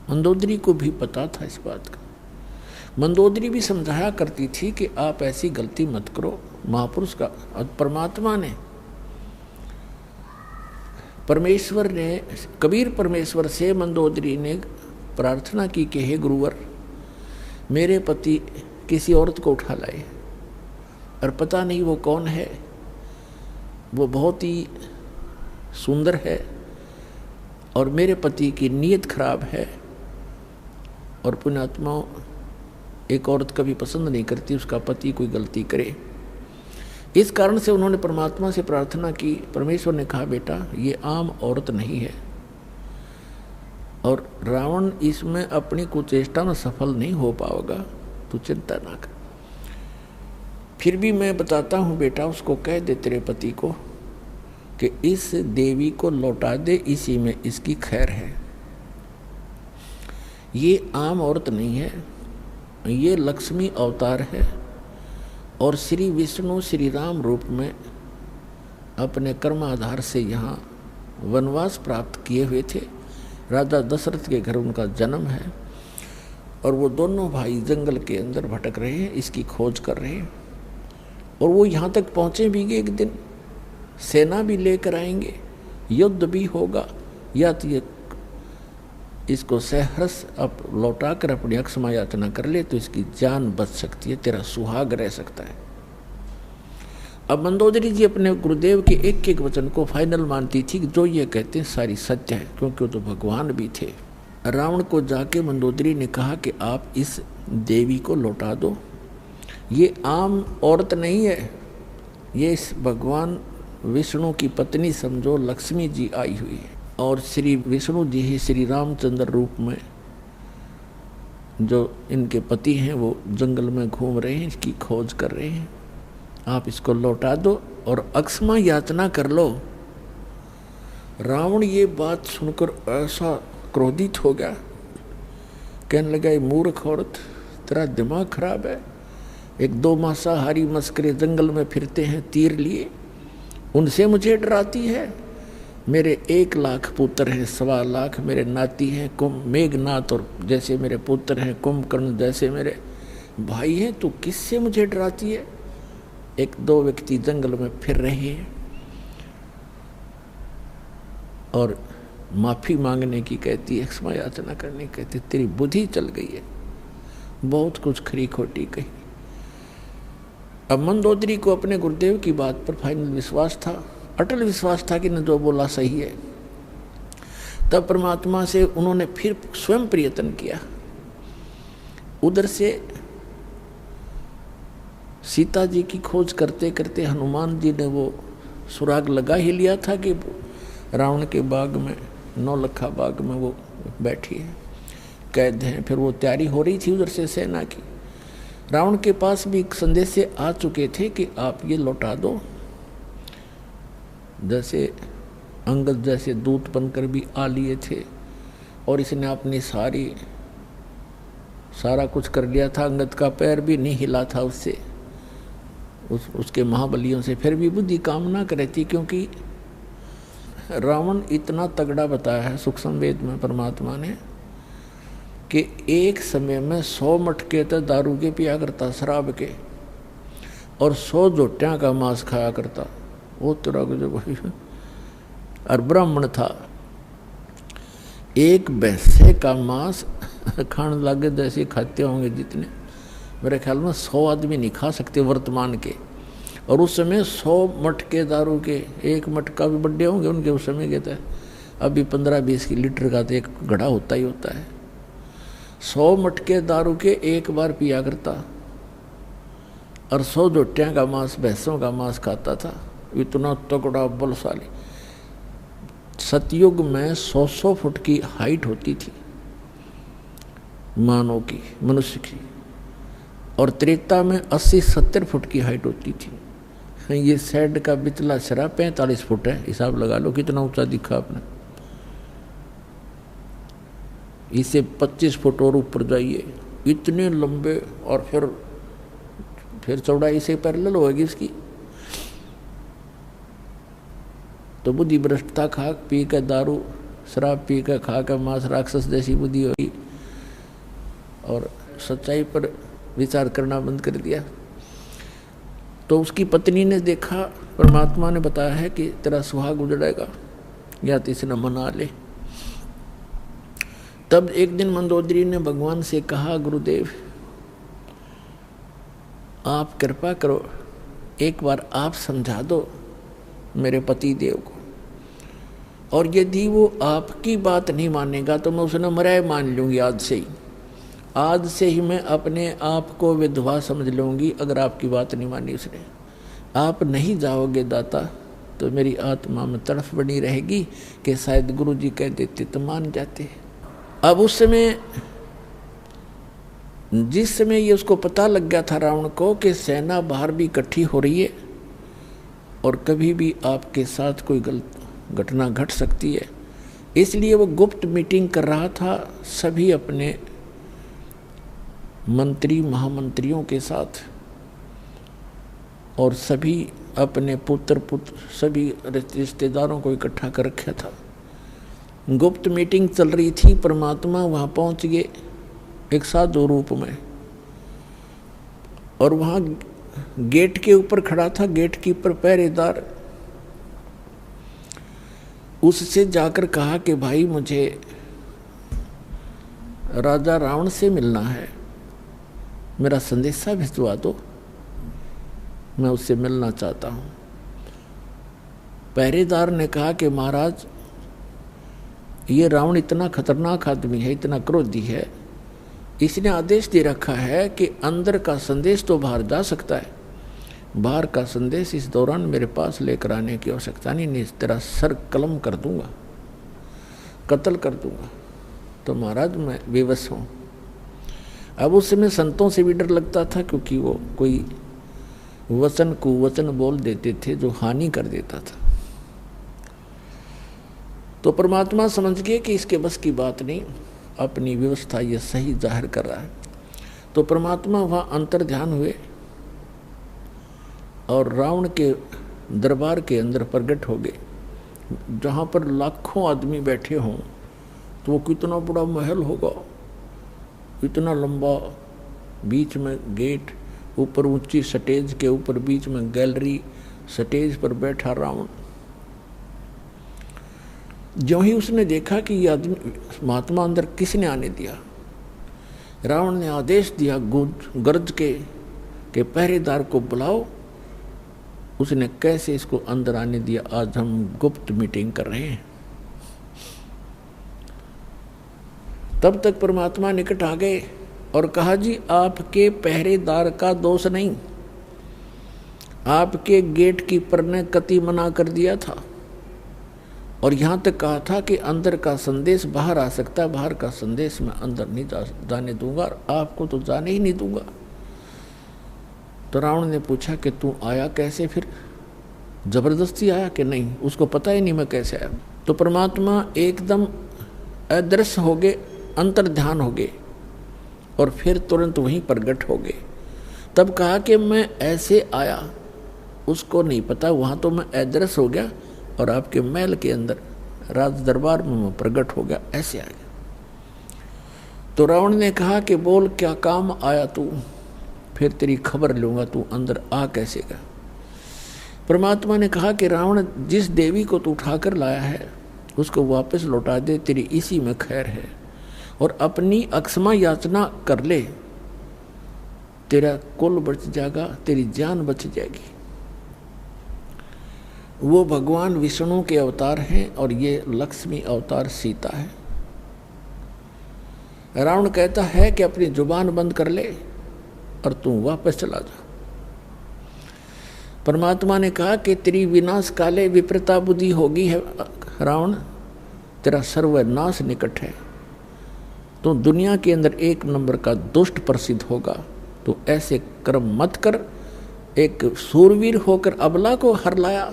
B: मंदोदरी को भी पता था इस बात का। मंदोदरी भी समझाया करती थी कि आप ऐसी गलती मत करो। महापुरुष का परमात्मा ने, परमेश्वर ने, कबीर परमेश्वर से मंदोदरी ने प्रार्थना की कि हे गुरुवर, मेरे पति किसी औरत को उठा लाए और पता नहीं वो कौन है, वो बहुत ही सुंदर है और मेरे पति की नीयत खराब है और पुण्यात्मा एक औरत कभी पसंद नहीं करती उसका पति कोई गलती करे। इस कारण से उन्होंने परमात्मा से प्रार्थना की। परमेश्वर ने कहा, बेटा ये आम औरत नहीं है और रावण इसमें अपनी कुचेष्टा में सफल नहीं हो पाएगा, तू चिंता ना कर। फिर भी मैं बताता हूँ बेटा, उसको कह दे तेरे पति को कि इस देवी को लौटा दे, इसी में इसकी खैर है। ये आम औरत नहीं है, ये लक्ष्मी अवतार है और श्री विष्णु श्री राम रूप में अपने कर्माधार से यहाँ वनवास प्राप्त किए हुए थे। राजा दशरथ के घर उनका जन्म है और वो दोनों भाई जंगल के अंदर भटक रहे हैं, इसकी खोज कर रहे हैं और वो यहाँ तक पहुँचे भी एक दिन, सेना भी लेकर आएंगे, युद्ध भी होगा, या तो ये इसको सहर्ष अब लौटा कर अपनी अक्षमा याचना कर ले तो इसकी जान बच सकती है, तेरा सुहाग रह सकता है। अब मंदोदरी जी अपने गुरुदेव के एक एक वचन को फाइनल मानती थी कि जो ये कहते हैं सारी सत्य है, क्योंकि वो तो भगवान भी थे। रावण को जाके मंदोदरी ने कहा कि आप इस देवी को लौटा दो, ये आम औरत नहीं है, ये इस भगवान विष्णु की पत्नी समझो, लक्ष्मी जी आई हुई है और श्री विष्णु जी ही श्री रामचंद्र रूप में जो इनके पति हैं वो जंगल में घूम रहे हैं, इसकी खोज कर रहे हैं। आप इसको लौटा दो और अक्षमा याचना कर लो। रावण ये बात सुनकर ऐसा क्रोधित हो गया, कहने लगा, ये मूर्ख औरत, तेरा दिमाग खराब है। एक दो मांसाहारी मस्करे जंगल में फिरते हैं तीर लिए, उनसे मुझे डराती है। मेरे 1 लाख पुत्र हैं, 1.25 लाख मेरे नाती हैं, मेघनाथ और जैसे मेरे पुत्र हैं, कुंभकर्ण जैसे मेरे भाई हैं, तो किससे मुझे डराती है। 1-2 व्यक्ति जंगल में फिर रहे हैं और माफ़ी मांगने की कहती है, क्षमा याचना करने की कहती, तेरी बुद्धि चल गई है, बहुत कुछ खरी खोटी कही। अब मंदोदरी को अपने गुरुदेव की बात पर फाइनल विश्वास था, अटल विश्वास था कि न जो बोला सही है। तब परमात्मा से उन्होंने फिर स्वयं प्रयत्न किया। उधर से सीता जी की खोज करते करते हनुमान जी ने वो सुराग लगा ही लिया था कि रावण के बाग में, नौलखा बाग में वो बैठी है। कैद हैं। फिर वो तैयारी हो रही थी उधर से सेना की। रावण के पास भी संदेश से आ चुके थे कि आप ये लौटा दो। जैसे अंगद जैसे दूत बनकर भी आ लिए थे और इसने अपनी सारा कुछ कर लिया था। अंगद का पैर भी नहीं हिला था उससे, उसके महाबलियों से। फिर भी बुद्धि काम ना करे थी, क्योंकि रावण इतना तगड़ा बताया है सूक्ष्म वेद में परमात्मा ने कि एक समय में 100 मटके तो दारू के पिया करता, शराब के, और 100 जोटियां का मांस खाया करता। वो तरह का जो भाई, और ब्राह्मण था। एक भैंसे का मांस खाने लगे जैसे खाते होंगे जितने, मेरे ख्याल में 100 आदमी नहीं खा सकते वर्तमान के। और उस समय 100 मटके दारू के, एक मटका भी बड्डे होंगे उनके उस समय के। अभी 15-20 लीटर का तो एक घड़ा होता ही होता है। 100 मटके दारू के एक बार पिया करता और 100 जोटियां का मांस, भैंसों का मांस खाता था। इतना तगड़ा बलशाली। सतयुग में 100 फुट की हाइट होती थी मानव की, मनुष्य की, और त्रेता में 80-70 फुट की हाइट होती थी। ये सैड का बिचला सिरा 45 फुट है। हिसाब लगा लो कितना ऊंचा दिखा आपने। इसे 25 फुट और ऊपर जाइए, इतने लंबे। और फिर चौड़ाई से पैरेलल होगी इसकी। तो बुद्धि भ्रष्टता खा पी कर, दारू शराब पी कर, खा कर मांस, राक्षस जैसी बुद्धि होगी और सच्चाई पर विचार करना बंद कर दिया। तो उसकी पत्नी ने देखा, परमात्मा ने बताया है कि तेरा सुहाग उजड़ेगा या तो इसे न मना ले। तब एक दिन मंदोदरी ने भगवान से कहा, गुरुदेव आप कृपा करो, एक बार आप समझा दो मेरे पति देव को, और यदि वो आपकी बात नहीं मानेगा तो मैं उसने मराए मान लूँगी। आज से ही मैं अपने आप को विधवा समझ लूँगी अगर आपकी बात नहीं मानी उसने। आप नहीं जाओगे दाता तो मेरी आत्मा में तड़फ बनी रहेगी कि शायद गुरु जी कह देते तो मान जाते। अब उस समय, जिस समय ये उसको पता लग गया था रावण को कि सेना बाहर भी इकट्ठी हो रही है और कभी भी आपके साथ कोई गलत घटना घट सकती है, इसलिए वो गुप्त मीटिंग कर रहा था सभी अपने मंत्री महामंत्रियों के साथ, और सभी अपने पुत्र सभी रिश्तेदारों को इकट्ठा कर रखा था। गुप्त मीटिंग चल रही थी। परमात्मा वहाँ पहुँच गए एक साधु रूप में, और वहाँ गेट के ऊपर खड़ा था गेट कीपर, पहरेदार। उससे जाकर कहा कि भाई मुझे राजा रावण से मिलना है, मेरा संदेशा भिजवा दो, मैं उससे मिलना चाहता हूँ। पहरेदार ने कहा कि महाराज ये रावण इतना खतरनाक आदमी है, इतना क्रोधी है, इसने आदेश दे रखा है कि अंदर का संदेश तो बाहर जा सकता है, बाहर का संदेश इस दौरान मेरे पास लेकर आने की आवश्यकता नहीं, तेरा सर कलम कर दूंगा, कत्ल कर दूंगा। तो महाराज मैं विवश हूँ। अब उस समय संतों से भी डर लगता था, क्योंकि वो कोई वचन कुवचन बोल देते थे जो हानि कर देता था। तो परमात्मा समझ गए कि इसके बस की बात नहीं, अपनी व्यवस्था ये सही जाहिर कर रहा है। तो परमात्मा वहाँ अंतर ध्यान हुए और रावण के दरबार के अंदर प्रकट हो गए, जहाँ पर लाखों आदमी बैठे हों। तो वो कितना बड़ा महल होगा, इतना लंबा, बीच में गेट, ऊपर ऊंची स्टेज के ऊपर बीच में गैलरी, स्टेज पर बैठा रावण। जो ही उसने देखा कि ये आदमी महात्मा अंदर किसने आने दिया, रावण ने आदेश दिया गरज के पहरेदार को बुलाओ। उसने कैसे इसको अंदर आने दिया, आज हम गुप्त मीटिंग कर रहे हैं। तब तक परमात्मा निकट आ गए और कहा, जी आपके पहरेदार का दोष नहीं, आपके गेट कीपर ने कति मना कर दिया था, और यहाँ तक कहा था कि अंदर का संदेश बाहर आ सकता है, बाहर का संदेश मैं अंदर नहीं जाने दूंगा, और आपको तो जाने ही नहीं दूंगा। तो रावण ने पूछा कि तू आया कैसे, फिर जबरदस्ती आया कि नहीं? उसको पता ही नहीं मैं कैसे आया। तो परमात्मा एकदम अदृश्य हो गए, अंतर ध्यान हो गए, और फिर तुरंत वहीं प्रगट हो गए। तब कहा कि मैं ऐसे आया, उसको नहीं पता, वहाँ तो मैं अदृश्य हो गया और आपके महल के अंदर राज दरबार में मैं प्रगट हो गया, ऐसे आ गया। तो रावण ने कहा कि बोल क्या काम आया तू, फिर तेरी खबर लूँगा, तू अंदर आ कैसे गया। परमात्मा ने कहा कि रावण, जिस देवी को तू उठाकर लाया है उसको वापस लौटा दे, तेरी इसी में खैर है, और अपनी अक्षमा याचना कर ले, तेरा कुल बच जाएगा, तेरी जान बच जाएगी। वो भगवान विष्णु के अवतार हैं और ये लक्ष्मी अवतार सीता है। रावण कहता है कि अपनी जुबान बंद कर ले और तू वापस चला जा। परमात्मा ने कहा कि तेरी विनाश काले विप्रता बुद्धि होगी है रावण, तेरा सर्वनाश निकट है, तो दुनिया के अंदर एक नंबर का दुष्ट प्रसिद्ध होगा। तो ऐसे कर्म मत कर, एक सूरवीर होकर अबला को हर लाया,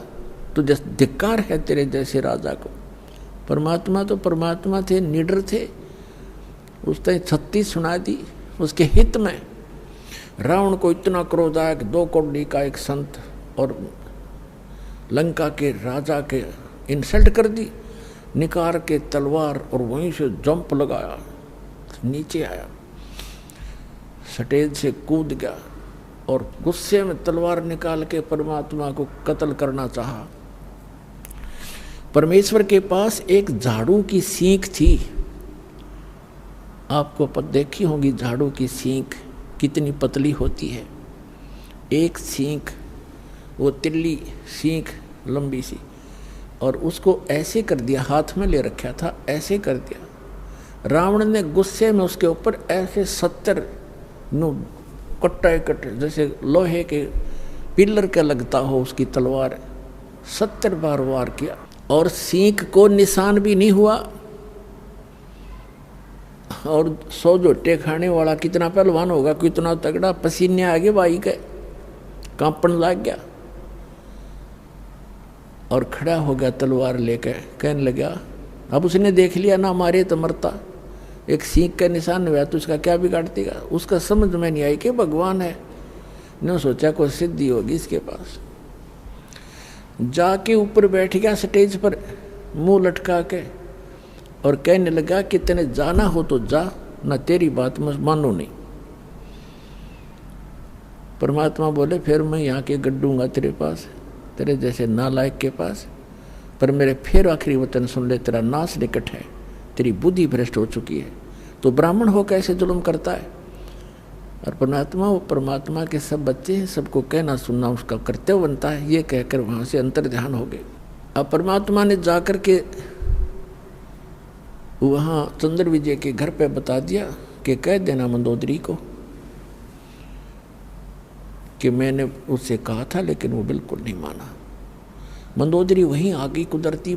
B: तो जैसे धिक्कार है तेरे जैसे राजा को। परमात्मा तो परमात्मा थे, निडर थे, उसने 36 सुना दी उसके हित में। रावण को इतना क्रोध आया कि 2 कौड़ी का एक संत और लंका के राजा के इंसल्ट कर दी, निकाल के तलवार और वहीं से जंप लगाया, नीचे आया, स्टेज से कूद गया और गुस्से में तलवार निकाल के परमात्मा को कत्ल करना चाहा। परमेश्वर के पास एक झाड़ू की सींख थी, आपको देखी होगी झाड़ू की सींख कितनी पतली होती है। एक सींख, वो तिल्ली सींख लंबी सी, और उसको ऐसे कर दिया, हाथ में ले रखा था, ऐसे कर दिया। रावण ने गुस्से में उसके ऊपर ऐसे 70 कट्टे जैसे लोहे के पिलर के लगता हो उसकी तलवार 70 बार वार किया, और सींख को निशान भी नहीं हुआ। और 100 जोटे खाने वाला कितना पहलवान होगा, कितना तगड़ा, पसीने आगे भाई के कांपन लग गया और खड़ा हो गया तलवार लेकर, कहने लगा, अब उसने देख लिया ना मारे तो मरता, एक सींख का निशान हुआ तो उसका क्या बिगाड़ देगा। उसका समझ में नहीं आई कि भगवान है, न सोचा कोई सिद्धि होगी इसके पास। जाके ऊपर बैठ गया स्टेज पर मुंह लटका के, और कहने लगा कि तेने जाना हो तो जा, ना तेरी बात मैं मानू नहीं। परमात्मा बोले फिर मैं यहाँ के गड्ढूंगा तेरे पास, तेरे जैसे नालायक के पास, पर मेरे फिर आखिरी वचन सुन ले, तेरा नाश निकट है, तेरी बुद्धि भ्रष्ट हो चुकी है। तो ब्राह्मण हो कैसे जुल्म करता है। और परमात्मा, वो परमात्मा के सब बच्चे हैं, सबको कहना सुनना उसका कर्तव्य बनता है। ये कहकर वहाँ से अंतर ध्यान हो गए। अब परमात्मा ने जाकर के वहाँ चंद्र विजय के घर पे बता दिया कि कह देना मंदोदरी को कि मैंने उससे कहा था, लेकिन वो बिल्कुल नहीं माना। मंदोदरी वहीं आ गई कुदरती,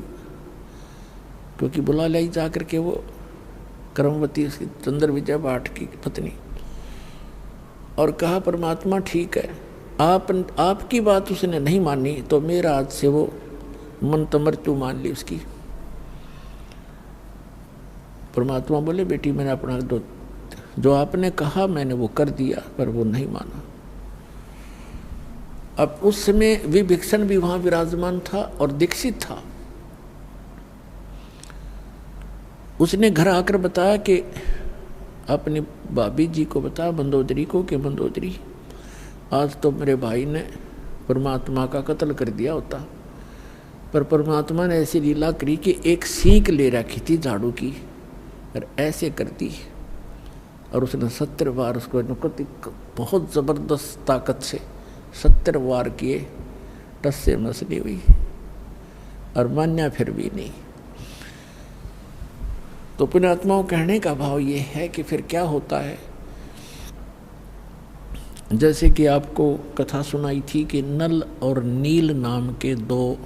B: क्योंकि बुला लाई जाकर के वो कर्मवती उसकी चंद्र विजय भाट की पत्नी, और कहा परमात्मा ठीक है, आपकी बात उसने नहीं मानी तो मेरा आज से वो मन मृत्यु मान ली उसकी। परमात्मा बोले बेटी मैंने अपना जो आपने कहा मैंने वो कर दिया, पर वो नहीं माना। अब उस समय विभीषण भी वहां विराजमान था और दीक्षित था। उसने घर आकर बताया कि अपनी भाभी जी को बताया मंदोदरी को कि मंदोदरी आज तो मेरे भाई ने परमात्मा का कत्ल कर दिया होता, पर परमात्मा ने ऐसी लीला करी कि एक सीख ले रखी थी झाड़ू की और ऐसे कर दी, और उसने 70 बार उसको बहुत ज़बरदस्त ताकत से 70 वार किए, टस से मसली हुई और मान्या फिर भी नहीं। तो पुण्यात्माओं कहने का भाव ये है कि फिर क्या होता है, जैसे कि आपको कथा सुनाई थी कि नल और नील नाम के 2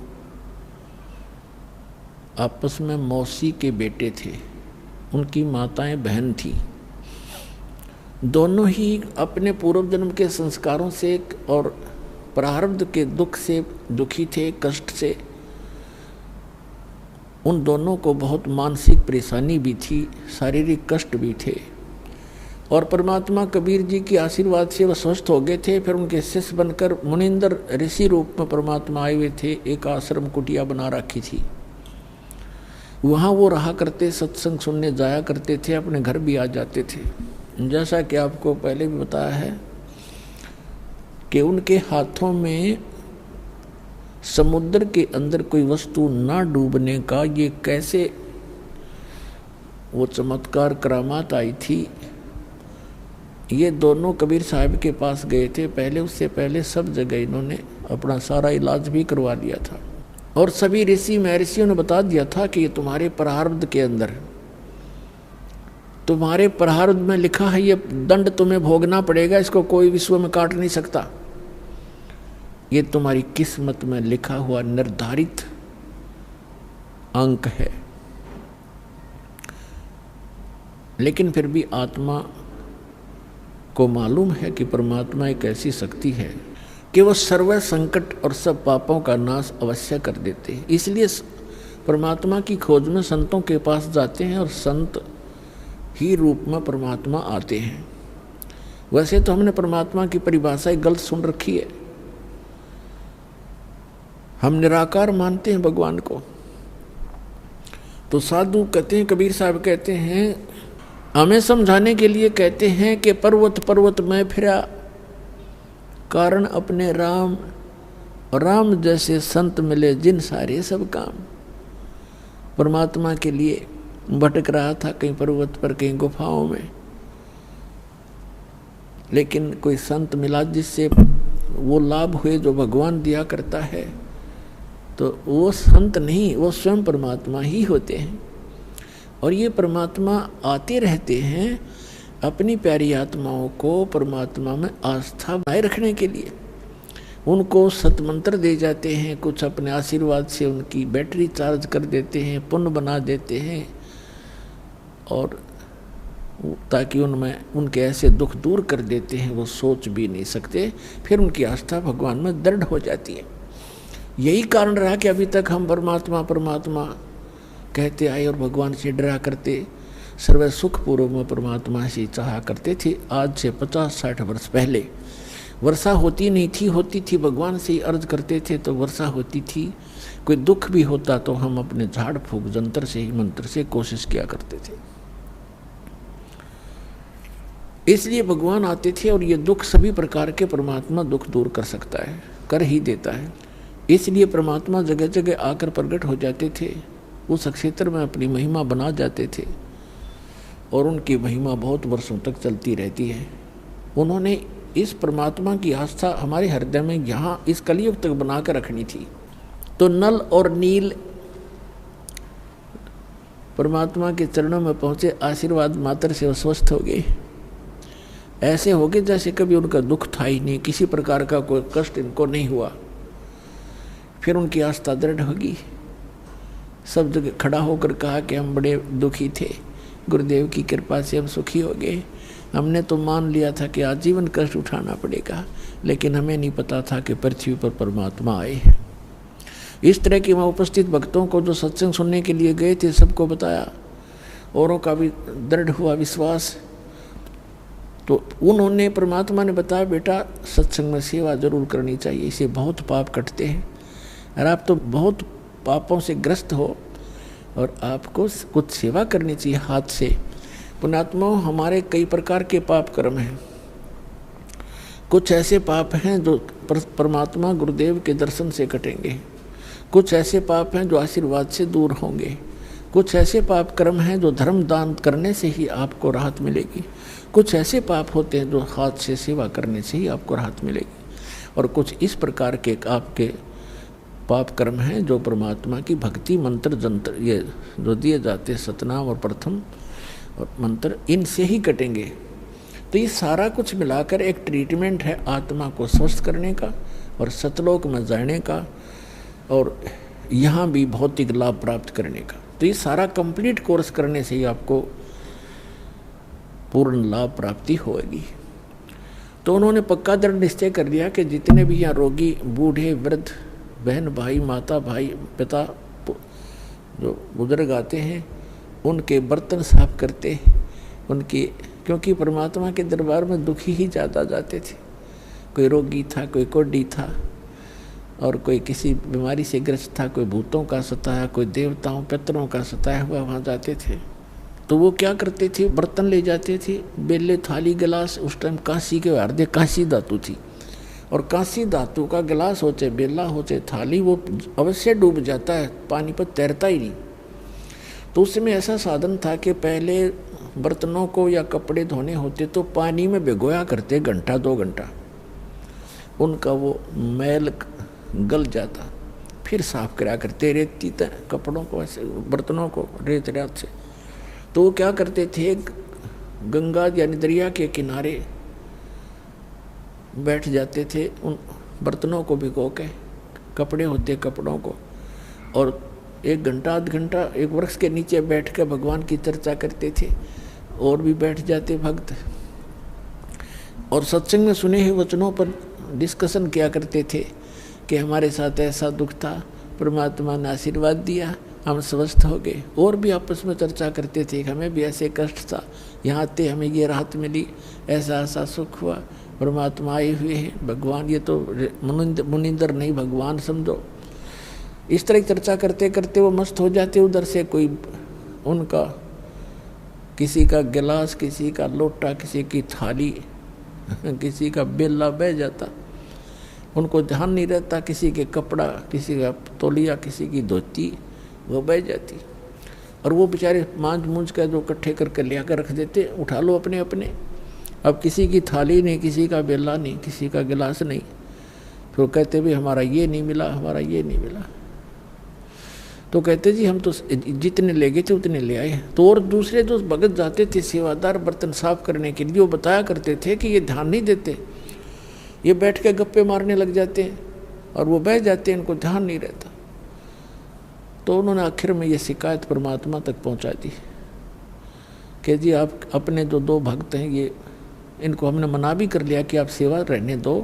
B: आपस में मौसी के बेटे थे, उनकी माताएं बहन थी। दोनों ही अपने पूर्व जन्म के संस्कारों से और प्रारब्ध के दुख से दुखी थे, कष्ट से। उन दोनों को बहुत मानसिक परेशानी भी थी, शारीरिक कष्ट भी थे। और परमात्मा कबीर जी के आशीर्वाद से वह स्वस्थ हो गए थे। फिर उनके शिष्य बनकर मुनिंदर ऋषि रूप में परमात्मा आए हुए थे। एक आश्रम कुटिया बना रखी थी, वहाँ वो रहा करते, सत्संग सुनने जाया करते थे, अपने घर भी आ जाते थे। जैसा कि आपको पहले भी बताया है कि उनके हाथों में समुद्र के अंदर कोई वस्तु ना डूबने का ये कैसे वो चमत्कार करामात आई थी। ये दोनों कबीर साहब के पास गए थे पहले, उससे पहले सब जगह इन्होंने अपना सारा इलाज भी करवा लिया था। और सभी ऋषि महर्षियों ने बता दिया था कि ये तुम्हारे प्रारब्ध के अंदर, तुम्हारे प्रारब्ध में लिखा है, ये दंड तुम्हें भोगना पड़ेगा, इसको कोई विश्व में काट नहीं सकता। ये तुम्हारी किस्मत में लिखा हुआ निर्धारित अंक है। लेकिन फिर भी आत्मा को मालूम है कि परमात्मा एक ऐसी शक्ति है कि वह सर्व संकट और सब पापों का नाश अवश्य कर देते हैं। इसलिए परमात्मा की खोज में संतों के पास जाते हैं और संत ही रूप में परमात्मा आते हैं। वैसे तो हमने परमात्मा की परिभाषा गलत सुन रखी है। हम निराकार मानते हैं भगवान को। तो साधु कहते हैं, कबीर साहब कहते हैं, हमें समझाने के लिए कहते हैं कि पर्वत पर्वत में फिरा, कारण अपने राम, राम जैसे संत मिले जिन सारे सब काम। परमात्मा के लिए भटक रहा था, कहीं पर्वत पर, कहीं गुफाओं में, लेकिन कोई संत मिला जिससे वो लाभ हुए जो भगवान दिया करता है। तो वो संत नहीं, वो स्वयं परमात्मा ही होते हैं। और ये परमात्मा आते रहते हैं अपनी प्यारी आत्माओं को परमात्मा में आस्था बनाए रखने के लिए। उनको सतमंत्र दे जाते हैं, कुछ अपने आशीर्वाद से उनकी बैटरी चार्ज कर देते हैं, पुण्य बना देते हैं, और ताकि उनमें उनके ऐसे दुख दूर कर देते हैं वो सोच भी नहीं सकते। फिर उनकी आस्था भगवान में दृढ़ हो जाती है। यही कारण रहा कि अभी तक हम परमात्मा परमात्मा कहते आए और भगवान से डरा करते, सर्व सुखपूर्व में परमात्मा से चाहा करते थे। आज से 50-60 वर्ष पहले वर्षा होती नहीं थी, होती थी भगवान से ही अर्ज करते थे तो वर्षा होती थी। कोई दुख भी होता तो हम अपने झाड़ फूक जंतर से ही, मंत्र से कोशिश किया करते थे। इसलिए भगवान आते थे और ये दुख सभी प्रकार के परमात्मा दुख दूर कर सकता है, कर ही देता है। इसलिए परमात्मा जगह जगह आकर प्रकट हो जाते थे, उस क्षेत्र में अपनी महिमा बना जाते थे और उनकी महिमा बहुत वर्षों तक चलती रहती है। उन्होंने इस परमात्मा की आस्था हमारे हृदय में यहाँ इस कलयुग तक बना कर रखनी थी। तो नल और नील परमात्मा के चरणों में पहुँचे, आशीर्वाद मात्र से वो स्वस्थ हो गए। ऐसे हो गए जैसे कभी उनका दुख था ही नहीं, किसी प्रकार का कोई कष्ट इनको नहीं हुआ। फिर उनकी आस्था दृढ़ होगी। सब जगह खड़ा होकर कहा कि हम बड़े दुखी थे, गुरुदेव की कृपा से हम सुखी हो गए। हमने तो मान लिया था कि आजीवन कष्ट उठाना पड़ेगा, लेकिन हमें नहीं पता था कि पृथ्वी पर परमात्मा आए हैं। इस तरह के वहाँ उपस्थित भक्तों को जो सत्संग सुनने के लिए गए थे सबको बताया, औरों का भी दृढ़ हुआ विश्वास। तो उन्होंने, परमात्मा ने बताया, बेटा सत्संग में सेवा जरूर करनी चाहिए, इससे बहुत पाप कटते हैं और आप तो बहुत पापों से ग्रस्त हो और आपको कुछ सेवा करनी चाहिए हाथ से। पुण्यात्माओं, हमारे कई प्रकार के पाप कर्म हैं। कुछ ऐसे पाप हैं जो परमात्मा गुरुदेव के दर्शन से कटेंगे, कुछ ऐसे पाप हैं जो आशीर्वाद से दूर होंगे, कुछ ऐसे पाप कर्म हैं जो धर्म दान करने से ही आपको राहत मिलेगी, कुछ ऐसे पाप होते हैं जो हाथ से सेवा करने से ही आपको राहत मिलेगी, और कुछ इस प्रकार के आपके पाप कर्म हैं जो परमात्मा की भक्ति मंत्र जंत्र ये जो दिए जाते सतनाम और प्रथम और मंत्र, इनसे ही कटेंगे। तो ये सारा कुछ मिलाकर एक ट्रीटमेंट है आत्मा को स्वस्थ करने का और सतलोक में जाने का। और यहाँ भी भौतिक लाभ प्राप्त करने का। तो ये सारा कंप्लीट कोर्स करने से ही आपको पूर्ण लाभ प्राप्ति होगी। तो उन्होंने पक्का दृढ़ निश्चय कर लिया कि जितने भी यहाँ रोगी, बूढ़े, वृद्ध, बहन, भाई, माता, भाई, पिता, जो बुजुर्ग आते हैं, उनके बर्तन साफ करते, उनकी, क्योंकि परमात्मा के दरबार में दुखी ही ज़्यादा जाते थे। कोई रोगी था, कोई कोढ़ी था, और कोई किसी बीमारी से ग्रस्त था, कोई भूतों का सताया, कोई देवताओं पितरों का सताया हुआ वहाँ जाते थे। तो वो क्या करते थे, बर्तन ले जाते थे, बेले, थाली, गिलास। उस टाइम कांसी के हार्दे कांसी धातु थी, और कांसी धातु का गिलास होचे, बेला होचे, थाली, वो अवश्य डूब जाता है, पानी पर तैरता ही नहीं। तो उसमें ऐसा साधन था कि पहले बर्तनों को या कपड़े धोने होते तो पानी में भिगोया करते, घंटा 2 घंटा, उनका वो मैल गल जाता, फिर साफ करा करते, रेती कपड़ों को, ऐसे बर्तनों को रेत रात से। तो वो क्या करते थे, गंगा यानी दरिया के किनारे बैठ जाते थे, उन बर्तनों को भिगो के, कपड़े होते कपड़ों को, और 1 घंटा 1.5 घंटा एक वृक्ष के नीचे बैठ कर भगवान की चर्चा करते थे। और भी बैठ जाते भक्त, और सत्संग में सुने हुए वचनों पर डिस्कशन किया करते थे कि हमारे साथ ऐसा दुख था, परमात्मा ने आशीर्वाद दिया, हम स्वस्थ हो गए। और भी आपस में चर्चा करते थे, हमें भी ऐसे कष्ट था, यहाँ आते हमें ये राहत मिली, ऐसा ऐसा सुख हुआ, परमात्मा आए हुए हैं, भगवान, ये तो मुनिंदर नहीं, भगवान समझो। इस तरह की चर्चा करते करते वो मस्त हो जाते। उधर से कोई उनका किसी का गिलास, किसी का लोटा, किसी की थाली, किसी का बेला बह जाता, उनको ध्यान नहीं रहता, किसी के कपड़ा, किसी का तौलिया, किसी की धोती, वो बह जाती। और वो बेचारे मांझ मूंझ का जो इकट्ठे करके ले आकर रख देते, उठा लो अपने अपने। अब किसी की थाली नहीं, किसी का बेला नहीं, किसी का गिलास नहीं, फिर कहते भी हमारा ये नहीं मिला, हमारा ये नहीं मिला। तो कहते जी हम तो जितने ले गए थे उतने ले आए। तो और दूसरे जो भगत जाते थे सेवादार बर्तन साफ करने के लिए, वो बताया करते थे कि ये ध्यान नहीं देते, ये बैठ के गप्पे मारने लग जाते हैं और वो बह जाते हैं, इनको ध्यान नहीं रहता। तो उन्होंने आखिर में ये शिकायत परमात्मा तक पहुंचा दी कि जी आप अपने जो 2 भक्त हैं, ये इनको हमने मना भी कर लिया कि आप सेवा रहने दो,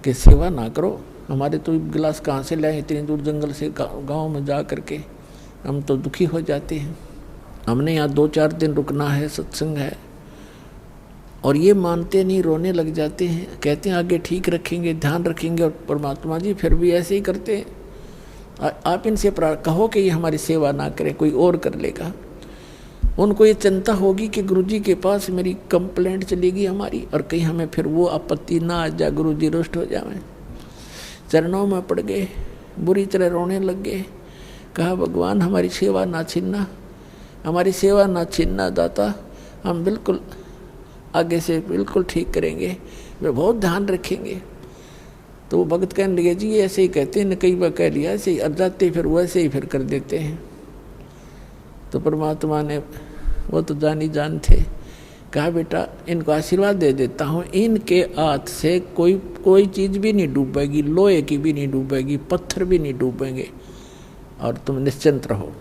B: कि सेवा ना करो, हमारे तो गिलास कहाँ से लाए, इतनी दूर जंगल से गांव में जा करके, हम तो दुखी हो जाते हैं, हमने यहाँ 2-4 दिन रुकना है, सत्संग है। और ये मानते नहीं, रोने लग जाते हैं, कहते हैं आगे ठीक रखेंगे, ध्यान रखेंगे, और परमात्मा जी फिर भी ऐसे ही करते हैं। आप इनसे कहो कि ये हमारी सेवा ना करें, कोई और कर लेगा। उनको ये चिंता होगी कि गुरुजी के पास मेरी कंप्लेंट चलेगी हमारी, और कहीं हमें फिर वो आपत्ति ना आ जाए, गुरुजी रुष्ट हो जाए। चरणों में पड़ गए, बुरी तरह रोने लग गए, कहा भगवान हमारी सेवा ना छीनना, हमारी सेवा ना छीनना दाता, हम बिल्कुल आगे से बिल्कुल ठीक करेंगे, वे बहुत ध्यान रखेंगे। तो वो भगत कहने लगे जी ये ऐसे ही कहते हैं, कई बार कह लिया ऐसे ही, अब जाते फिर वैसे ही फिर कर देते हैं। तो परमात्मा ने, वो तो जानी जान थे, कहा बेटा इनको आशीर्वाद दे देता हूँ, इनके हाथ से कोई चीज़ भी नहीं डूबेगी, लोहे की भी नहीं डूबेगी, पत्थर भी नहीं डूबेंगे, और तुम निश्चिंत रहो।